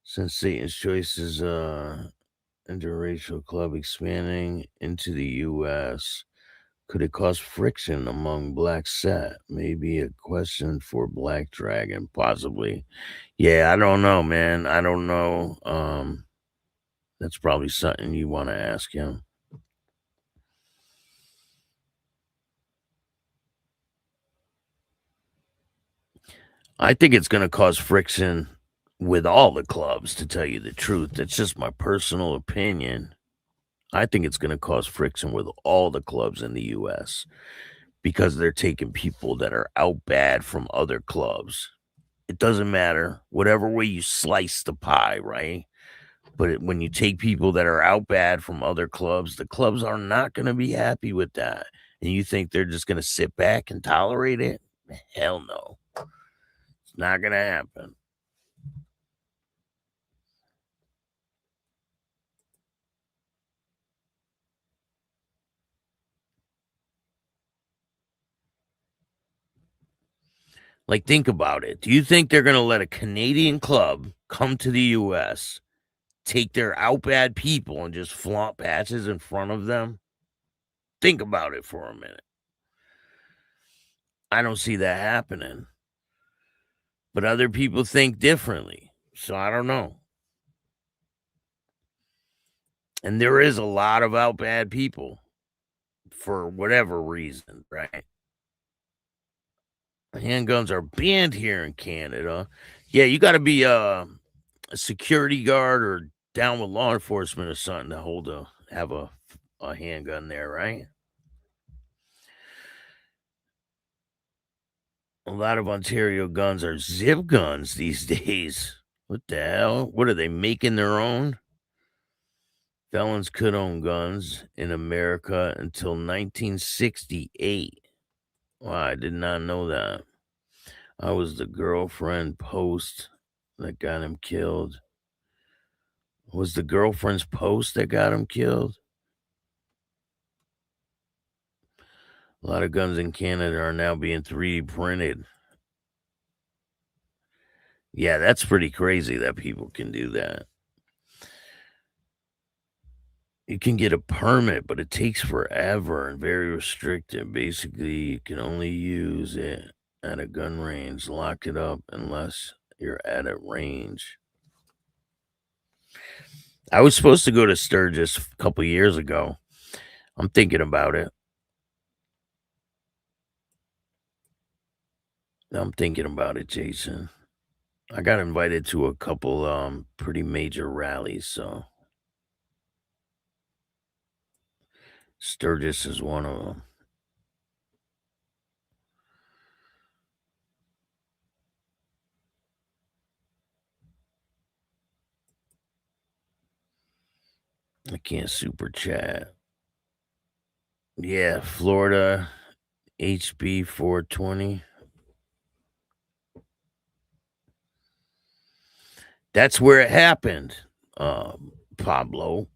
Since Satan's Choice is interracial club expanding into the U.S., could it cause friction among black set? Maybe a question for Black Dragon, possibly. Yeah, I don't know, man. I don't know. That's probably something you want to ask him. I think it's going to cause friction with all the clubs, to tell you the truth. That's just my personal opinion. I think it's going to cause friction with all the clubs in the U.S. because they're taking people that are out bad from other clubs. It doesn't matter, whatever way you slice the pie, right? But when you take people that are out bad from other clubs, the clubs are not going to be happy with that. And you think they're just going to sit back and tolerate it? Hell no. It's not going to happen. Like, think about it. Do you think they're going to let a Canadian club come to the U.S., take their out bad people, and just flaunt patches in front of them? Think about it for a minute. I don't see that happening. But other people think differently. So I don't know. And there is a lot of out bad people for whatever reason, right? Handguns are banned here in Canada. Yeah, you got to be a security guard or down with law enforcement or something to have a handgun there, right? A lot of Ontario guns are zip guns these days. What the hell? What are they making their own? Felons could own guns in America until 1968. Wow, I did not know that. I was the girlfriend post that got him killed. Was the girlfriend's post that got him killed? A lot of guns in Canada are now being 3D printed. Yeah, that's pretty crazy that people can do that. You can get a permit, but it takes forever and very restricted. Basically, you can only use it at a gun range. Lock it up unless you're at a range. I was supposed to go to Sturgis a couple years ago. I'm thinking about it. I'm thinking about it, Jason. I got invited to a couple pretty major rallies, so Sturgis is one of them. I can't super chat. Yeah, Florida, HB 420. That's where it happened, Pablo.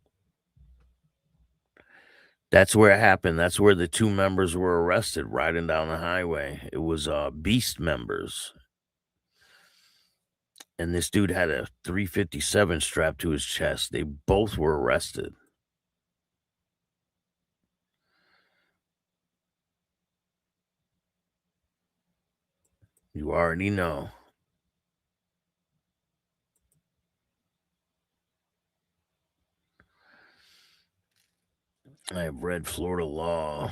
That's where it happened. That's where the two members were arrested riding down the highway. It was Beast members. And this dude had a 357 strapped to his chest. They both were arrested. You already know. I have read Florida law.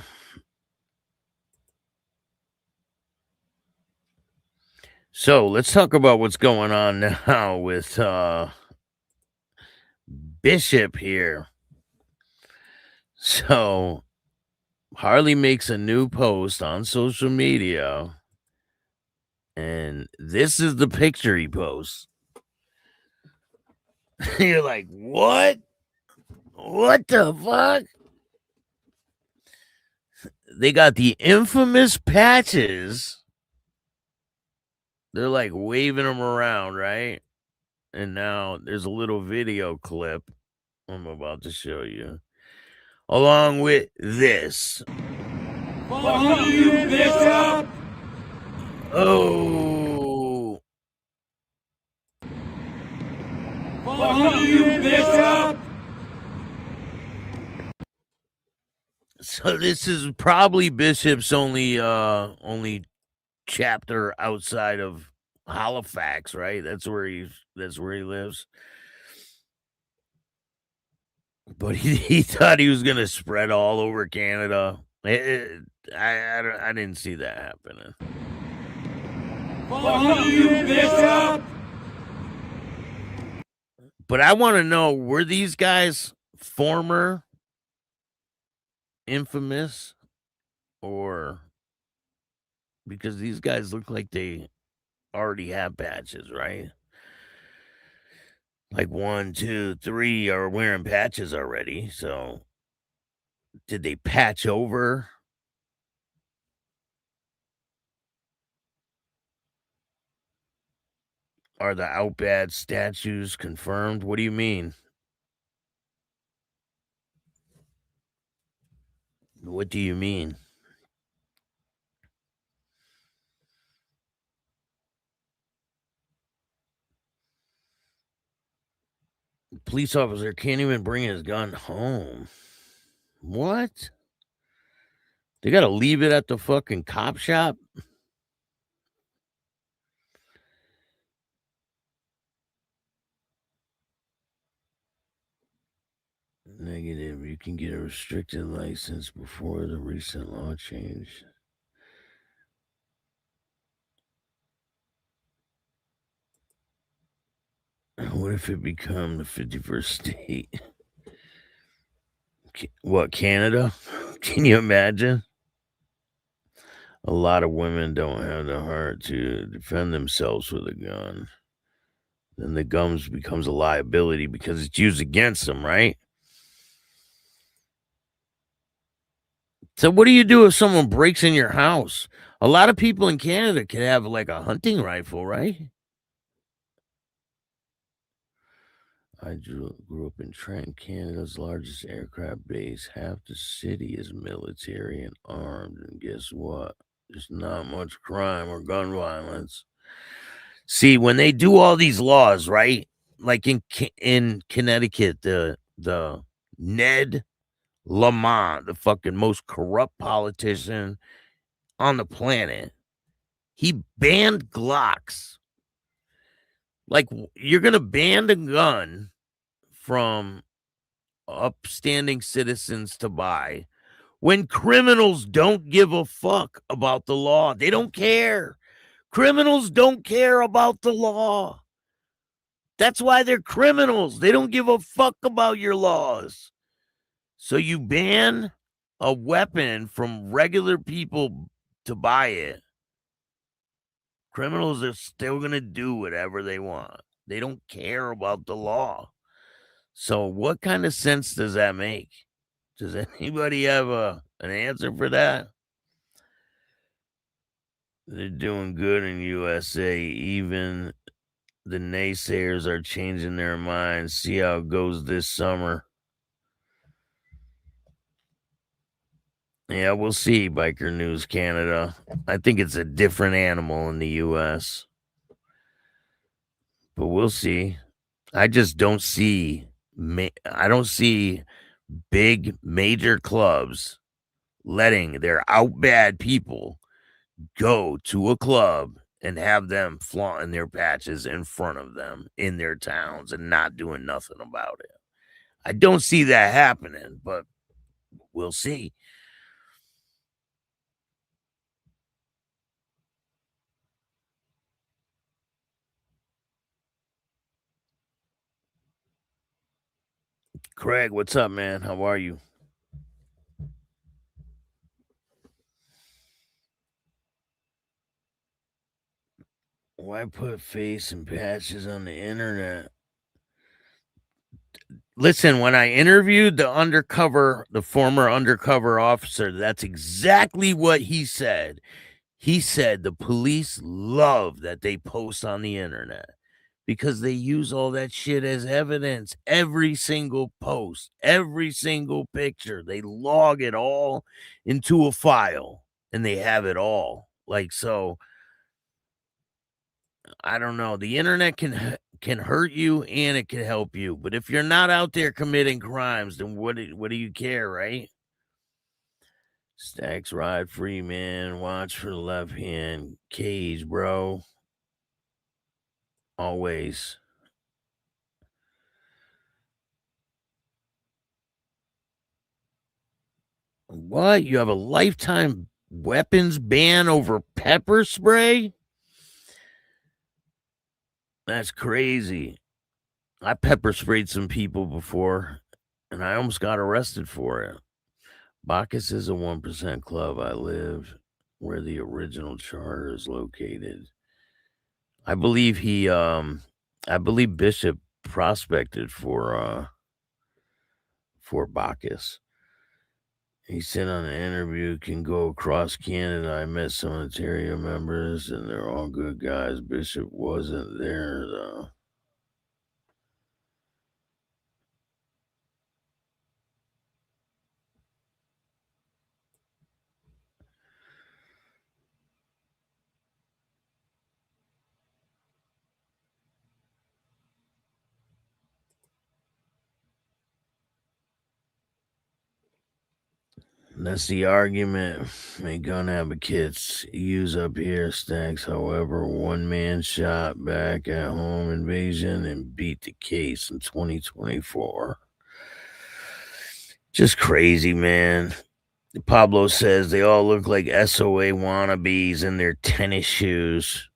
So let's talk about what's going on now with Bishop here. So Harley makes a new post on social media, and this is the picture he posts. You're like, what? What the fuck? They got the infamous patches. They're like waving them around, right? And now there's a little video clip I'm about to show you, along with this. Fuck you, Bishop! Oh. Fuck you, Bishop! So this is probably Bishop's only chapter outside of Halifax, right? That's where he lives. But he thought he was gonna spread all over Canada. I didn't see that happening. Fuck you, Bishop! But I want to know, were these guys former infamous, or because these guys look like they already have patches, right? Like 1, 2, 3 are wearing patches already. So did they patch over? Are the Outbad statues confirmed? What do you mean? What do you mean? Police officer can't even bring his gun home. What? They got to leave it at the fucking cop shop? Negative. You can get a restricted license before the recent law change. What if it become the 51st state? What, Canada? Can you imagine? A lot of women don't have the heart to defend themselves with a gun. Then the guns becomes a liability because it's used against them, right? So what do you do if someone breaks in your house? A lot of people in Canada could have like a hunting rifle, right? I grew up in Trent, Canada's largest aircraft base. Half the city is military and armed. And guess what? There's not much crime or gun violence. See, when they do all these laws, right? Like in Connecticut, the Ned Lamont, the fucking most corrupt politician on the planet, he banned Glocks. Like, you're gonna ban a gun from upstanding citizens to buy when criminals don't give a fuck about the law. They don't care. Criminals don't care about the law. That's why they're criminals. They don't give a fuck about your laws. So you ban a weapon from regular people to buy it. Criminals are still going to do whatever they want. They don't care about the law. So what kind of sense does that make? Does anybody have an answer for that? They're doing good in USA. Even the naysayers are changing their minds. See how it goes this summer. Yeah, we'll see, Biker News Canada. I think it's a different animal in the US. But we'll see. I just don't see big major clubs letting their out bad people go to a club and have them flaunting their patches in front of them in their towns and not doing nothing about it. I don't see that happening, but we'll see. Craig, what's up, man? How are you? Why put face and patches on the internet? Listen, when I interviewed the former undercover officer, that's exactly what he said. He said the police love that they post on the internet because they use all that shit as evidence. Every single post, every single picture, they log it all into a file and they have it all. Like, so I don't know. The internet can hurt you and it can help you. But if you're not out there committing crimes, then what do you care, right? Staxx ride free, man. Watch for the left hand cage, bro. Always. What? You have a lifetime weapons ban over pepper spray? That's crazy. I pepper sprayed some people before, and I almost got arrested for it. Bacchus is a 1% club. I live where the original charter is located. I believe Bishop prospected for Bacchus. He said on an interview, can go across Canada. I met some Ontario members, and they're all good guys. Bishop wasn't there, though. That's the argument many gun advocates use up here, Staxx. However, one man shot back at home invasion and beat the case in 2024. Just crazy, man. Pablo says they all look like SOA wannabes in their tennis shoes.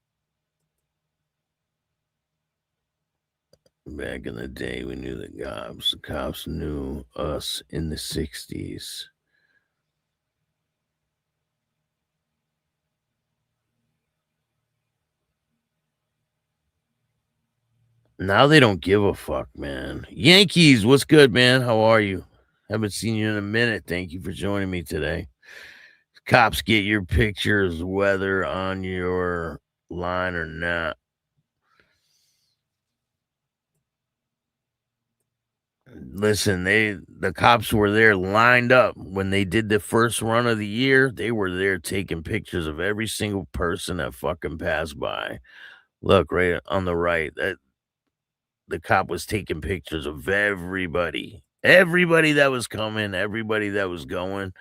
Back in the day, we knew the cops. The cops knew us in the 60s. Now they don't give a fuck, man. Yankees, what's good, man? How are you? Haven't seen you in a minute. Thank you for joining me today. Cops get your pictures, whether on your line or not. Listen, the cops were there lined up when they did the first run of the year. They were there taking pictures of every single person that fucking passed by. Look, right on the right, that the cop was taking pictures of everybody that was coming, everybody that was going.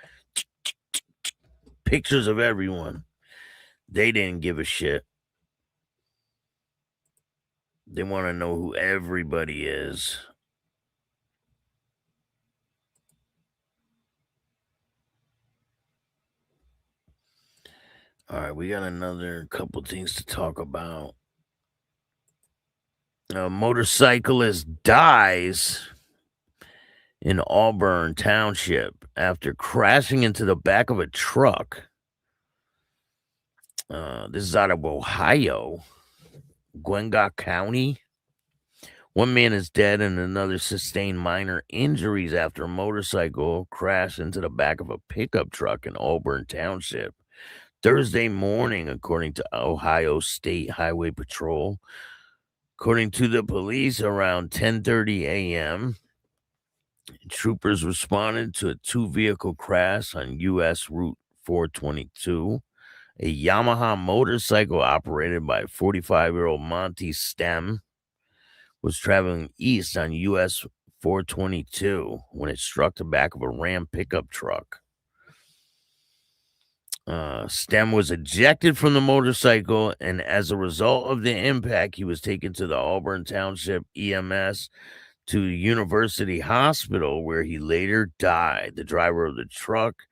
Pictures of everyone. They didn't give a shit. They want to know who everybody is. All right, we got another couple things to talk about. A motorcyclist dies in Auburn Township after crashing into the back of a truck. This is out of Ohio, Gwinnett County. One man is dead and another sustained minor injuries after a motorcycle crashed into the back of a pickup truck in Auburn Township Thursday morning, according to Ohio State Highway Patrol. According to the police, around 10:30 a.m., troopers responded to a two-vehicle crash on U.S. Route 422. A Yamaha motorcycle operated by 45-year-old Monty Stem was traveling east on U.S. 422 when it struck the back of a Ram pickup truck. Stem was ejected from the motorcycle, and as a result of the impact, he was taken to the Auburn Township EMS to University Hospital, where he later died. The driver of the truck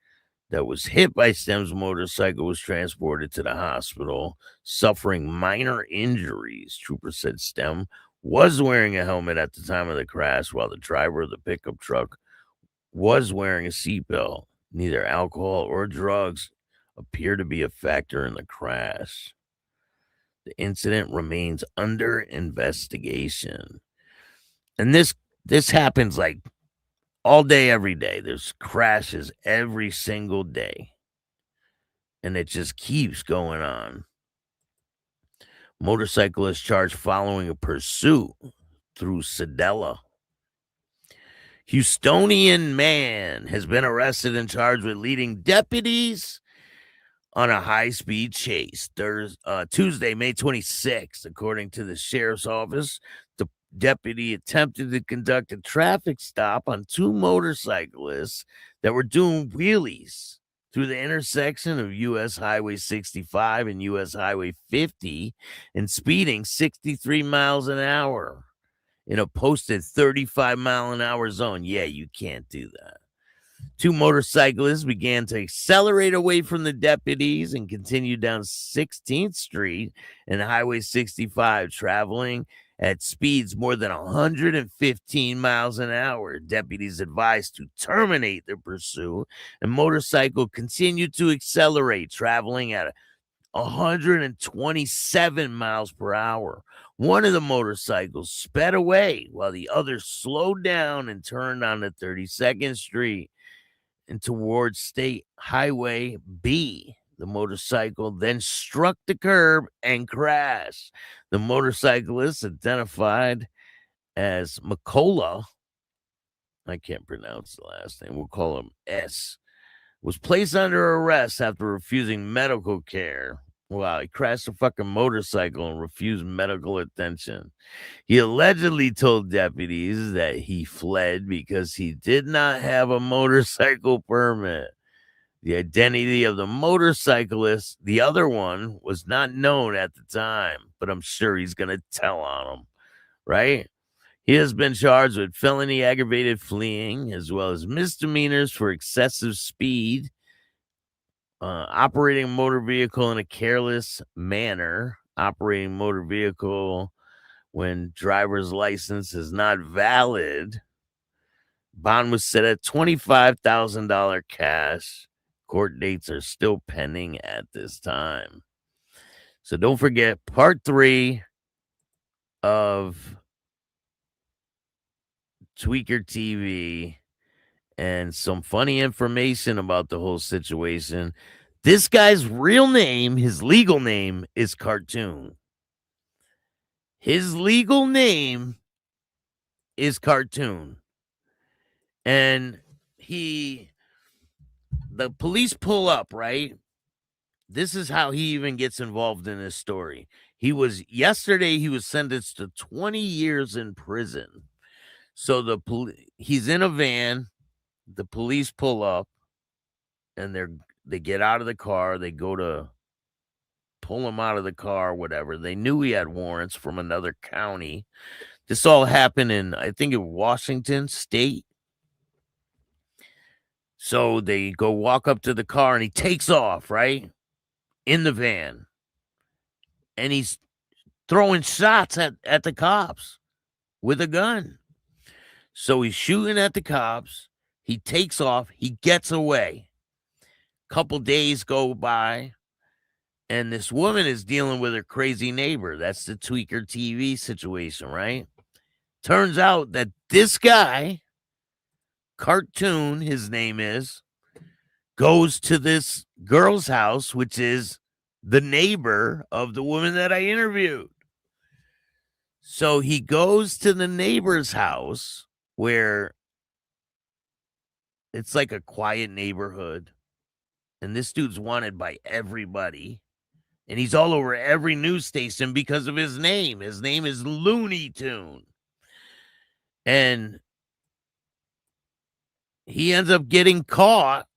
that was hit by Stem's motorcycle was transported to the hospital, suffering minor injuries. Troopers said Stem was wearing a helmet at the time of the crash, while the driver of the pickup truck was wearing a seatbelt. Neither alcohol or drugs appear to be a factor in the crash. The incident remains under investigation. And this happens like all day, every day. There's crashes every single day. And it just keeps going on. Motorcyclist charged following a pursuit through Sedella. Houstonian man has been arrested and charged with leading deputies on a high-speed chase. Tuesday, May 26th, according to the sheriff's office, the deputy attempted to conduct a traffic stop on two motorcyclists that were doing wheelies through the intersection of U.S. Highway 65 and U.S. Highway 50 and speeding 63 miles an hour in a posted 35-mile-an-hour zone. Yeah, you can't do that. Two motorcyclists began to accelerate away from the deputies and continued down 16th Street and Highway 65, traveling at speeds more than 115 miles an hour. Deputies advised to terminate the pursuit, and motorcycle continued to accelerate, traveling at 127 miles per hour. One of the motorcycles sped away while the other slowed down and turned onto 32nd Street and towards State Highway B. The motorcycle then struck the curb and crashed. The motorcyclist, identified as Makola, I can't pronounce the last name, we'll call him S, was placed under arrest after refusing medical care. Wow, he crashed a fucking motorcycle and refused medical attention. He allegedly told deputies that he fled because he did not have a motorcycle permit. The identity of the motorcyclist, the other one, was not known at the time, but I'm sure he's going to tell on him, right? He has been charged with felony aggravated fleeing as well as misdemeanors for excessive speed, operating a motor vehicle in a careless manner, operating a motor vehicle when driver's license is not valid. Bond was set at $25,000 cash. Court dates are still pending at this time. So don't forget part 3 of Tweaker TV and some funny information about the whole situation. This guy's real name, his legal name, is Cartoon. His legal name is Cartoon. And the police pull up, right? This is how he even gets involved in this story. Yesterday he was sentenced to 20 years in prison. So he's in a van. The police pull up, and they get out of the car. They go to pull him out of the car, whatever. They knew he had warrants from another county. This all happened in, I think, in Washington State. So they go walk up to the car, and he takes off, right, in the van. And he's throwing shots at the cops with a gun. So he's shooting at the cops. He takes off. He gets away. Couple days go by, and this woman is dealing with her crazy neighbor. That's the Tweaker TV situation, right? Turns out that this guy, Cartoon, his name is, goes to this girl's house, which is the neighbor of the woman that I interviewed. So he goes to the neighbor's house where it's like a quiet neighborhood. And this dude's wanted by everybody. And he's all over every news station because of his name. His name is Looney Tune. And he ends up getting caught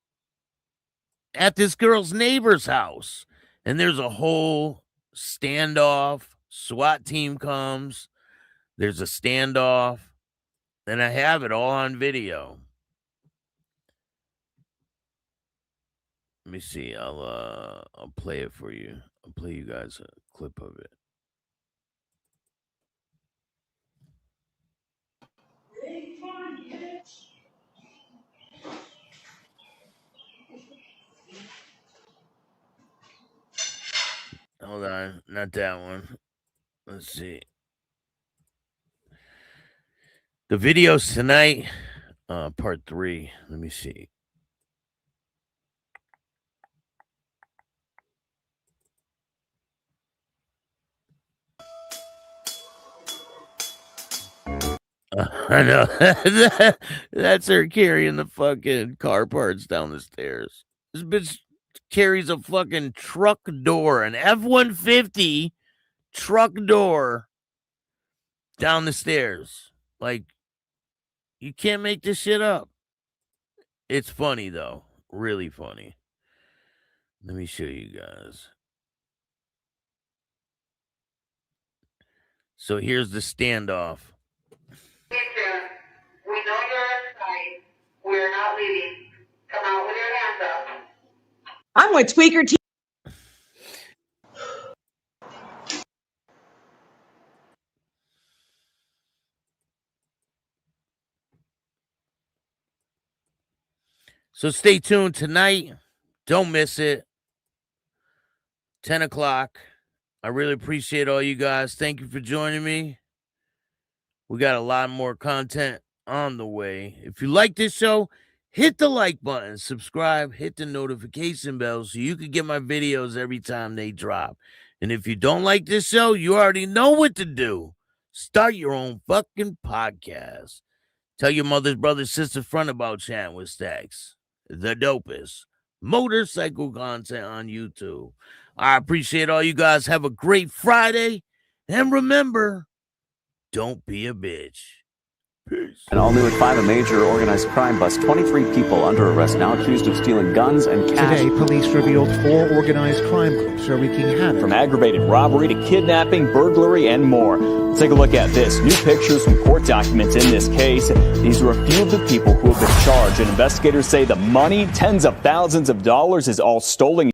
at this girl's neighbor's house. And there's a whole standoff. SWAT team comes. There's a standoff. And I have it all on video. Let me see. I'll play it for you. I'll play you guys a clip of it. Hold on, not that one. Let's see. The videos tonight, part 3. Let me see. I know. That's her carrying the fucking car parts down the stairs. This bitch carries a fucking truck door, an F-150 truck door down the stairs. Like, you can't make this shit up. It's funny, though. Really funny. Let me show you guys. So here's the standoff. We know you're inside. We're not leaving. Come out with your hands up. I'm with Tweaker T. So stay tuned tonight. Don't miss it. 10 o'clock. I really appreciate all you guys. Thank you for joining me. We got a lot more content on the way. If you like this show, hit the like button, subscribe, hit the notification bell so you can get my videos every time they drop. And if you don't like this show, you already know what to do. Start your own fucking podcast. Tell your mother's brother, sister, friend about Chattin With Staxx, the dopest motorcycle content on YouTube. I appreciate all you guys. Have a great Friday. And remember, don't be a bitch. Peace. And all new at 5, a major organized crime bust. 23 people under arrest now accused of stealing guns and cash. Today, police revealed 4 organized crime groups are wreaking havoc. From aggravated robbery to kidnapping, burglary, and more. Let's take a look at this. New pictures from court documents in this case. These are a few of the people who have been charged. And investigators say the money, tens of thousands of dollars, is all stolen.